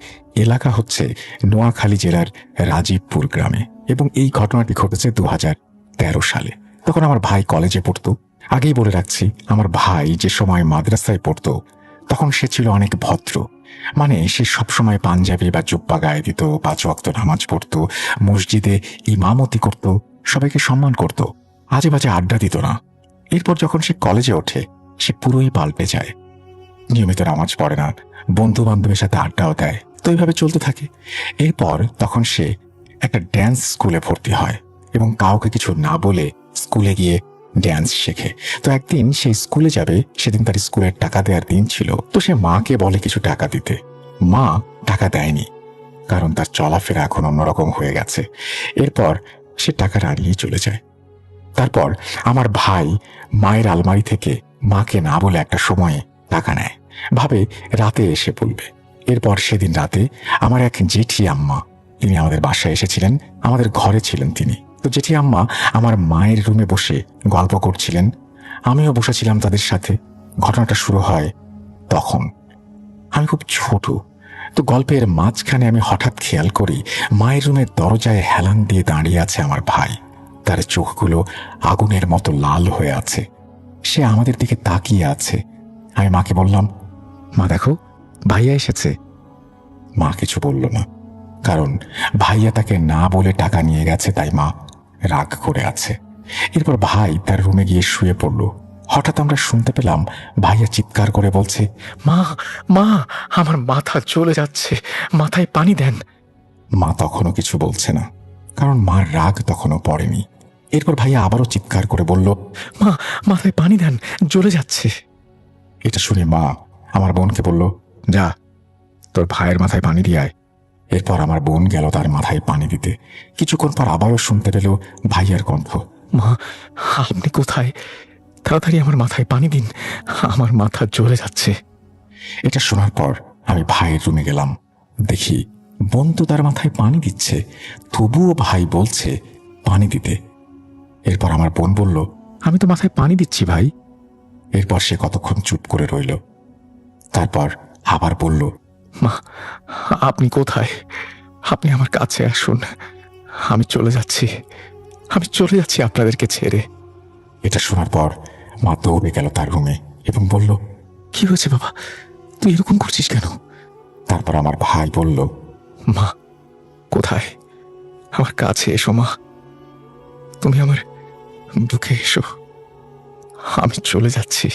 এলাকা হচ্ছে নোয়াখালী জেলার রাজীবপুর গ্রামে এবং এই ঘটনাটি ঘটেছে 2013 সালে। তখন আমার ভাই কলেজে পড়তো। আগেই বলে রাখছি, আমার ভাই যে সময় মাদ্রাসায় পড়তো তখন সে ছিল অনেক ভদ্র। মানে সে সবসময় পাঞ্জাবি বা জুব্বা গায়ে দিত, 5 ওয়াক্ত নামাজ পড়তো, মসজিদে ইমামতি করত, সবাইকে সম্মান করত, আজে বাজে আড্ডা দিত না। এরপর যখন সে কলেজে ওঠে সে পুরোই পাল্টে যায়। নিয়মিত নামাজ পড়ে না, বন্ধু বান্ধবের সাথে আড্ডাও দেয়। তো এইভাবে চলতে থাকে। এরপর তখন সে একটা ড্যান্স স্কুলে ভর্তি হয় এবং কাউকে কিছু না বলে স্কুলে গিয়ে ড্যান্স শেখে। তো একদিন সে স্কুলে যাবে, সেদিন তার স্কুলের টাকা দেওয়ার দিন ছিল। তো সে মাকে বলে কিছু টাকা দিতে। মা টাকা দেয়নি, কারণ তার চলাফেরা এখন অন্যরকম হয়ে গেছে। এরপর সে টাকাটা নিয়ে চলে যায়। তারপর আমার ভাই মায়ের আলমারি থেকে মাকে না বলে একটা সময়ে টাকা নেয়, ভাবে রাতে এসে বলবে। এরপর সেদিন রাতে আমার এক জেঠি আম্মা, তিনি আমাদের বাসায় এসেছিলেন, আমাদের ঘরে ছিলেন তিনি। তো জেঠি আম্মা আমার মায়ের রুমে বসে গল্প করছিলেন, আমিও বসেছিলাম তাদের সাথে। ঘটনাটা শুরু হয় তখন। আমি খুব ছোট, তো গল্পের মাঝখানে আমি হঠাৎ খেয়াল করি মায়ের রুমের দরজায় হেলান দিয়ে দাঁড়িয়ে আছে আমার ভাই। তার চোখগুলো আগুনের মতো লাল হয়ে আছে। সে আমাদের দিকে তাকিয়ে আছে। আমি মাকে বললাম, মা দেখো, ভাইয়া এসেছে। মা কিছু বলল না, কারণ ভাইয়া তাকে না বলে টাকা নিয়ে গেছে, তাই মা রাগ করে আছে। এরপর ভাই তার রুমে গিয়ে শুয়ে পড়ল। হঠাৎ আমরা শুনতে পেলাম ভাইয়া চিৎকার করে বলছে, মা মা, আমার মাথা চলে যাচ্ছে, মাথায় পানি দেন। মা তখনও কিছু বলছে না, কারণ মার রাগ তখনও পড়েনি। এরপর ভাইয়া আবারও চিৎকার করে বলল, মা, মাথায় পানি দেন, জ্বলে যাচ্ছে। এটা শুনে মা আমার বোনকে বলল, যা তোর ভাইয়ের মাথায় পানি দিয়ে আয়। এরপর আমার বোন গেল তার মাথায় পানি দিতে। কিছুক্ষণ পর আবারও শুনতে পেল ভাইয়ার কণ্ঠ, মা, আপনি কোথায়? তাড়াতাড়ি আমার মাথায় পানি দিন, আমার মাথা জ্বলে যাচ্ছে। এটা শোনার পর আমি ভাইয়ের রুমে গেলাম। দেখি বোন তো তার মাথায় পানি দিচ্ছে, তবুও ভাই বলছে পানি দিতে। এরপর আমার বোন বলল, আমি তো মাথায় পানি দিচ্ছি ভাই। এরপর সে কতক্ষণ চুপ করে রইল। তারপর আবার বলল, মা, আপনি কোথায়? আপনি আমার কাছে আসুন, আমি চলে যাচ্ছি, আমি চলে যাচ্ছি আপনাদেরকে ছেড়ে। এটা শোনার পর মা দৌড়ে গেল তার রুমে এবং বলল, কি হয়েছে বাবা, তুই এরকম করছিস কেন? তারপর আমার ভাই বলল, মা কোথায়? আমার কাছে এসো মা, তুমি আমার বুকে এসো, আমি চলে যাচ্ছি,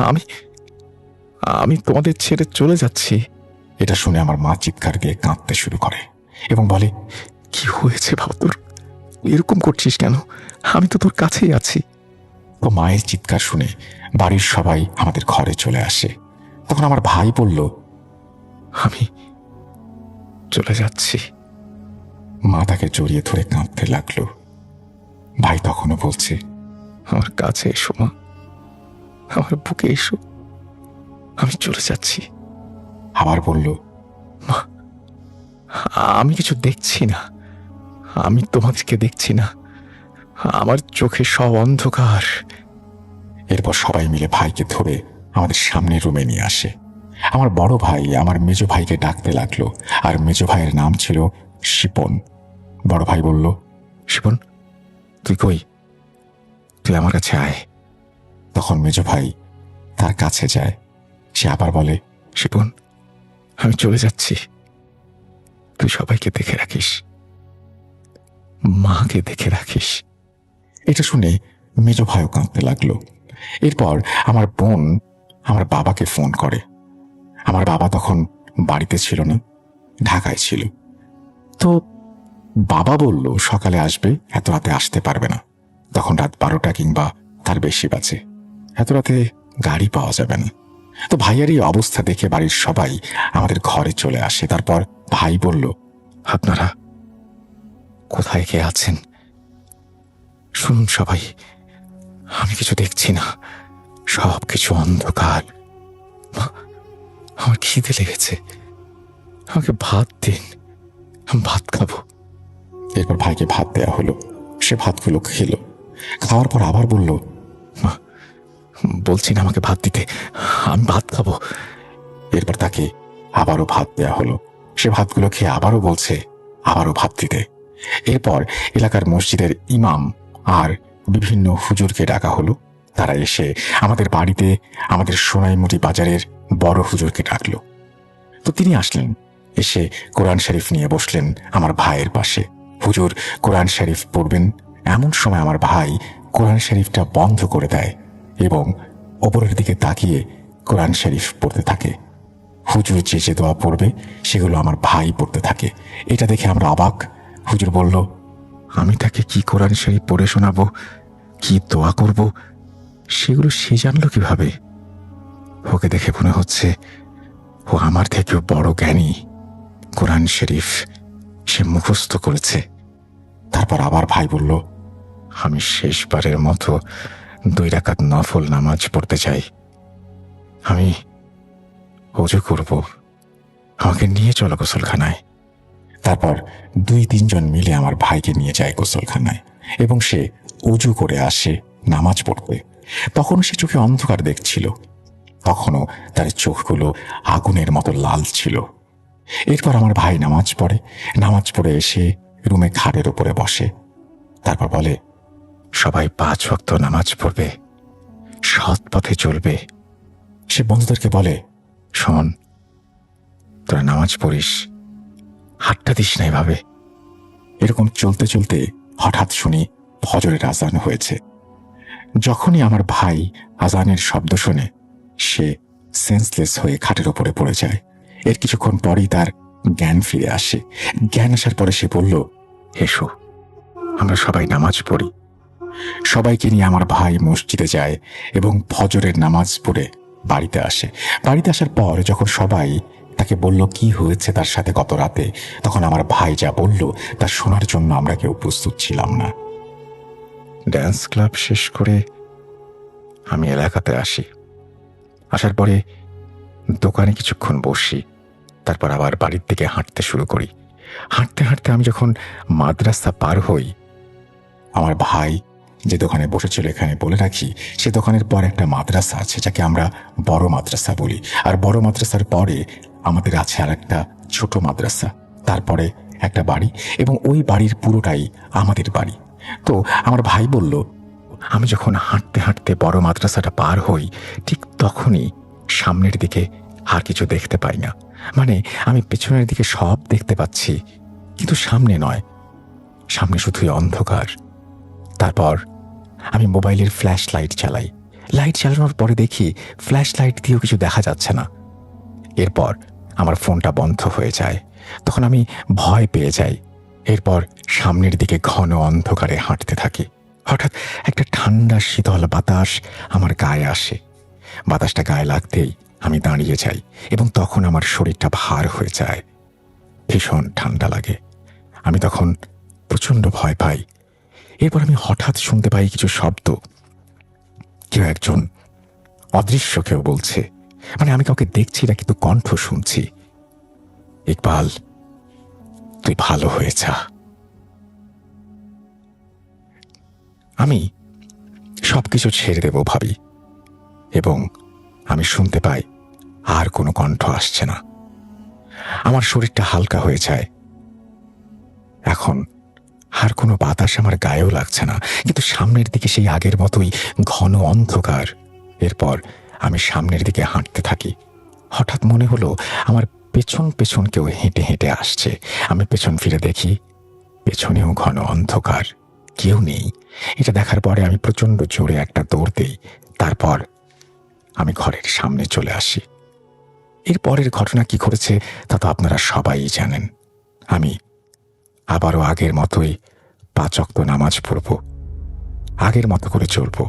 আমি আমি তোমাদের ছেড়ে চলে যাচ্ছি। এটা শুনে আমার মা চিৎকার দিয়ে কাঁদতে শুরু করে এবং বলে, কি হয়েছে বাবা তোর, এরকম করছিস কেন? আমি তো তোর কাছেই আছি। তো মায়ের চিৎকার শুনে বাড়ির সবাই আমাদের ঘরে চলে আসে। তখন আমার ভাই বলল, আমি চলে যাচ্ছি। মা তাকে জড়িয়ে ধরে কাঁদতে লাগলো। ভাই তখনও বলছে, আমার কাছে এসো মা, আমার বুকে এসো, আমি চলে যাচ্ছি। আবার বলল, মা, আমি কিছু দেখছি না, আমি তোমাদেরকে দেখছি না, আমার চোখে সব অন্ধকার। এরপর সবাই মিলে ভাইকে ধরে আমাদের সামনের রুমে নিয়ে আসে। আমার বড় ভাই আমার মেজ ভাইকে ডাকতে লাগলো, আর মেজ ভাইয়ের নাম ছিল শিপন। বড় ভাই বলল, শিপন, তুই কই? তুই আমার কাছে আয়। তখন মেজ ভাই তার কাছে যায়। সে আবার বলে, শিপন, আমি চলে যাচ্ছি, তুই সবাইকে দেখে রাখিস, মাকে দেখে রাখিস। এটা শুনে মেজ ভাইও কাঁদতে লাগলো। এরপর আমার বোন আমার বাবাকে ফোন করে। আমার বাবা তখন বাড়িতে ছিল না, ঢাকায় ছিল। তো বাবা বলল সকালে আসবে, এত রাতে আসতে পারবে না, তখন রাত 12টা কিংবা তার বেশি বাজে, এত রাতে গাড়ি পাওয়া যাবে না। তো ভাইয়ার এই অবস্থা দেখে বাড়ির সবাই আমাদের ঘরে চলে আসে। তারপর ভাই বলল, আপনারা কোথায় কে আছেন শুনুন সবাই, আমি কিছু দেখছি না, সব কিছু অন্ধকার। আমার খিদে লেগেছে, আমাকে ভাত দিন, আমি ভাত খাবো। এরপর ভাইকে ভাত দেয়া হলো। সে ভাতগুলো খেলো। খাওয়ার পর আবার বলল, মা, বলছি না আমাকে ভাত দিতে, আমি ভাত খাবো। এরপর তাকে আবারও ভাত দেয়া হলো। সে ভাতগুলো খেয়ে আবারও বলছে আবারও ভাত দিতে। এরপর এলাকার মসজিদের ইমাম আর বিভিন্ন হুজুরকে ডাকা হলো। তারা এসে আমাদের বাড়িতে আমাদের সোনাইমুড়ি বাজারের বড় হুজুরকে ডাকলো। তো তিনি আসলেন, এসে কোরআন শরীফ নিয়ে বসলেন আমার ভাইয়ের পাশে। হুজুর কোরআন শরীফ পড়বেন, এমন সময় আমার ভাই কোরআন শরীফটা বন্ধ করে দেয় এবং ওপরের দিকে তাকিয়ে কোরআন শরীফ পড়তে থাকে। হুজুর যে যে দোয়া পড়বে সেগুলো আমার ভাই পড়তে থাকে। এটা দেখে আমরা অবাক। হুজুর বলল, আমি তাকে কি কোরআন শরীফ পড়ে শোনাবো, কি দোয়া করব, সেগুলো সে জানলো কিভাবে? ওকে দেখে মনে হচ্ছে ও আমার থেকেও বড় জ্ঞানী। কোরআন শরীফ সে মুখস্থ করেছে। তারপর আবার ভাই বলল, আমি শেষবারের মতো 2 রাকাত নফল নামাজ পড়তে চাই, আমি ওযু করব, আমাকে নিয়ে চলো গোসলখানায়। তারপর 2-3 জন মিলে আমার ভাইকে নিয়ে যায় গোসলখানায় এবং সে উজু করে আসে নামাজ পড়তে। তখন সে চোখে অন্ধকার দেখছিল। তখনও তার চোখগুলো আগুনের মতো লাল ছিল। এরপর আমার ভাই নামাজ পড়ে এসে রুমে খাটের উপরে বসে। তারপর বলে, সবাই 5 ওয়াক্ত নামাজ পড়বে, সৎ পথে চলবে। সে বন্ধুদেরকে বলে, শোন, তোরা নামাজ পড়িস, হাতটা দিস না এভাবে। এরকম চলতে চলতে হঠাৎ শুনি ফজরের আজান হয়েছে। যখনই আমার ভাই আজানের শব্দ শোনে, সে সেন্সলেস হয়ে খাটের উপরে পড়ে যায়। এর কিছুক্ষণ পরেই তার জ্ঞান ফিরে আসে। জ্ঞান আসার পরে সে বলল, এসো, আমরা সবাই নামাজ পড়ি। সবাইকে নিয়ে আমার ভাই মসজিদে যায় এবং ফজরের নামাজ পড়ে বাড়িতে আসে। বাড়িতে আসার পর যখন সবাই তাকে বলল কি হয়েছে তার সাথে গত রাতে, তখন আমার ভাই যা বলল তা শোনার জন্য আমরা কেউ প্রস্তুত ছিলাম না। ড্যান্স ক্লাব শেষ করে আমি এলাকাতে আসি। আসার পরে দোকানে কিছুক্ষণ বসি, তারপর আবার বাড়ির দিকে হাঁটতে শুরু করি। হাঁটতে হাঁটতে আমি যখন মাদ্রাসা পার হই, আমার ভাই যে দোকানে বসেছিল, এখানে বলে রাখি, সে দোকানের পর একটা মাদ্রাসা আছে যাকে আমরা বড় মাদ্রাসা বলি। আর বড় মাদ্রাসার পরে আমাদের আছে আর একটা ছোট মাদ্রাসা, তারপরে একটা বাড়ি, এবং ওই বাড়ির পুরোটাই আমাদের বাড়ি। তো আমার ভাই বলল, আমি যখন হাঁটতে হাঁটতে বড় মাদ্রাসাটা পার হই, ঠিক তখনই সামনের দিকে আর কিছু দেখতে পাই না। মানে আমি পেছনের দিকে সব দেখতে পাচ্ছি, কিন্তু সামনে নয়, সামনে শুধুই অন্ধকার। তারপর আমি মোবাইলের ফ্ল্যাশ লাইট চালাই। লাইট চালানোর পরে দেখি ফ্ল্যাশ লাইট দিয়েও কিছু দেখা যাচ্ছে না। এরপর আমার ফোনটা বন্ধ হয়ে যায়। তখন আমি ভয় পেয়ে যাই। এরপর সামনের দিকে ঘন অন্ধকারে হাঁটতে থাকি। হঠাৎ একটা ঠান্ডা শীতল বাতাস আমার গায়ে আসে। বাতাসটা গায়ে লাগতেই আমি দাঁড়িয়ে যাই এবং তখন আমার শরীরটা ভার হয়ে যায়। ভীষণ ঠান্ডা লাগে। আমি তখন প্রচণ্ড ভয় পাই। এরপর আমি হঠাৎ শুনতে পাই কিছু শব্দ। কেউ একজন অদৃশ্য কেউ বলছে, মানে আমি কাউকে দেখছি না, কিন্তু কণ্ঠ শুনছি, ইকবাল, তুই ভালো হয়ে যা। আমি সবকিছু ছেড়ে দেব ভাবি, এবং আমি শুনতে পাই আর কোনো কণ্ঠ আসছে না। আমার শরীরটা হালকা হয়ে যায়। এখন আর কোনো বাতাস আমার গায়েও লাগছে না, কিন্তু সামনের দিকে সেই আগের মতোই ঘন অন্ধকার। এরপর আমি সামনের দিকে হাঁটতে থাকি। হঠাৎ মনে হলো আমার পেছন পেছন কেউ হেঁটে হেঁটে আসছে। আমি পেছন ফিরে দেখি, পেছনেও ঘন অন্ধকার, কেউ নেই। এটা দেখার পরে আমি প্রচণ্ড জোরে একটা দৌড় দিই। তারপর আমি ঘরের সামনে চলে আসি। এর পরের ঘটনা কি ঘটেছে তা তো আপনারা সবাই জানেন। আমি আবারও আগের মতোই 5 ওয়াক্ত নামাজ পড়ব, আগের মতো করে চলবো।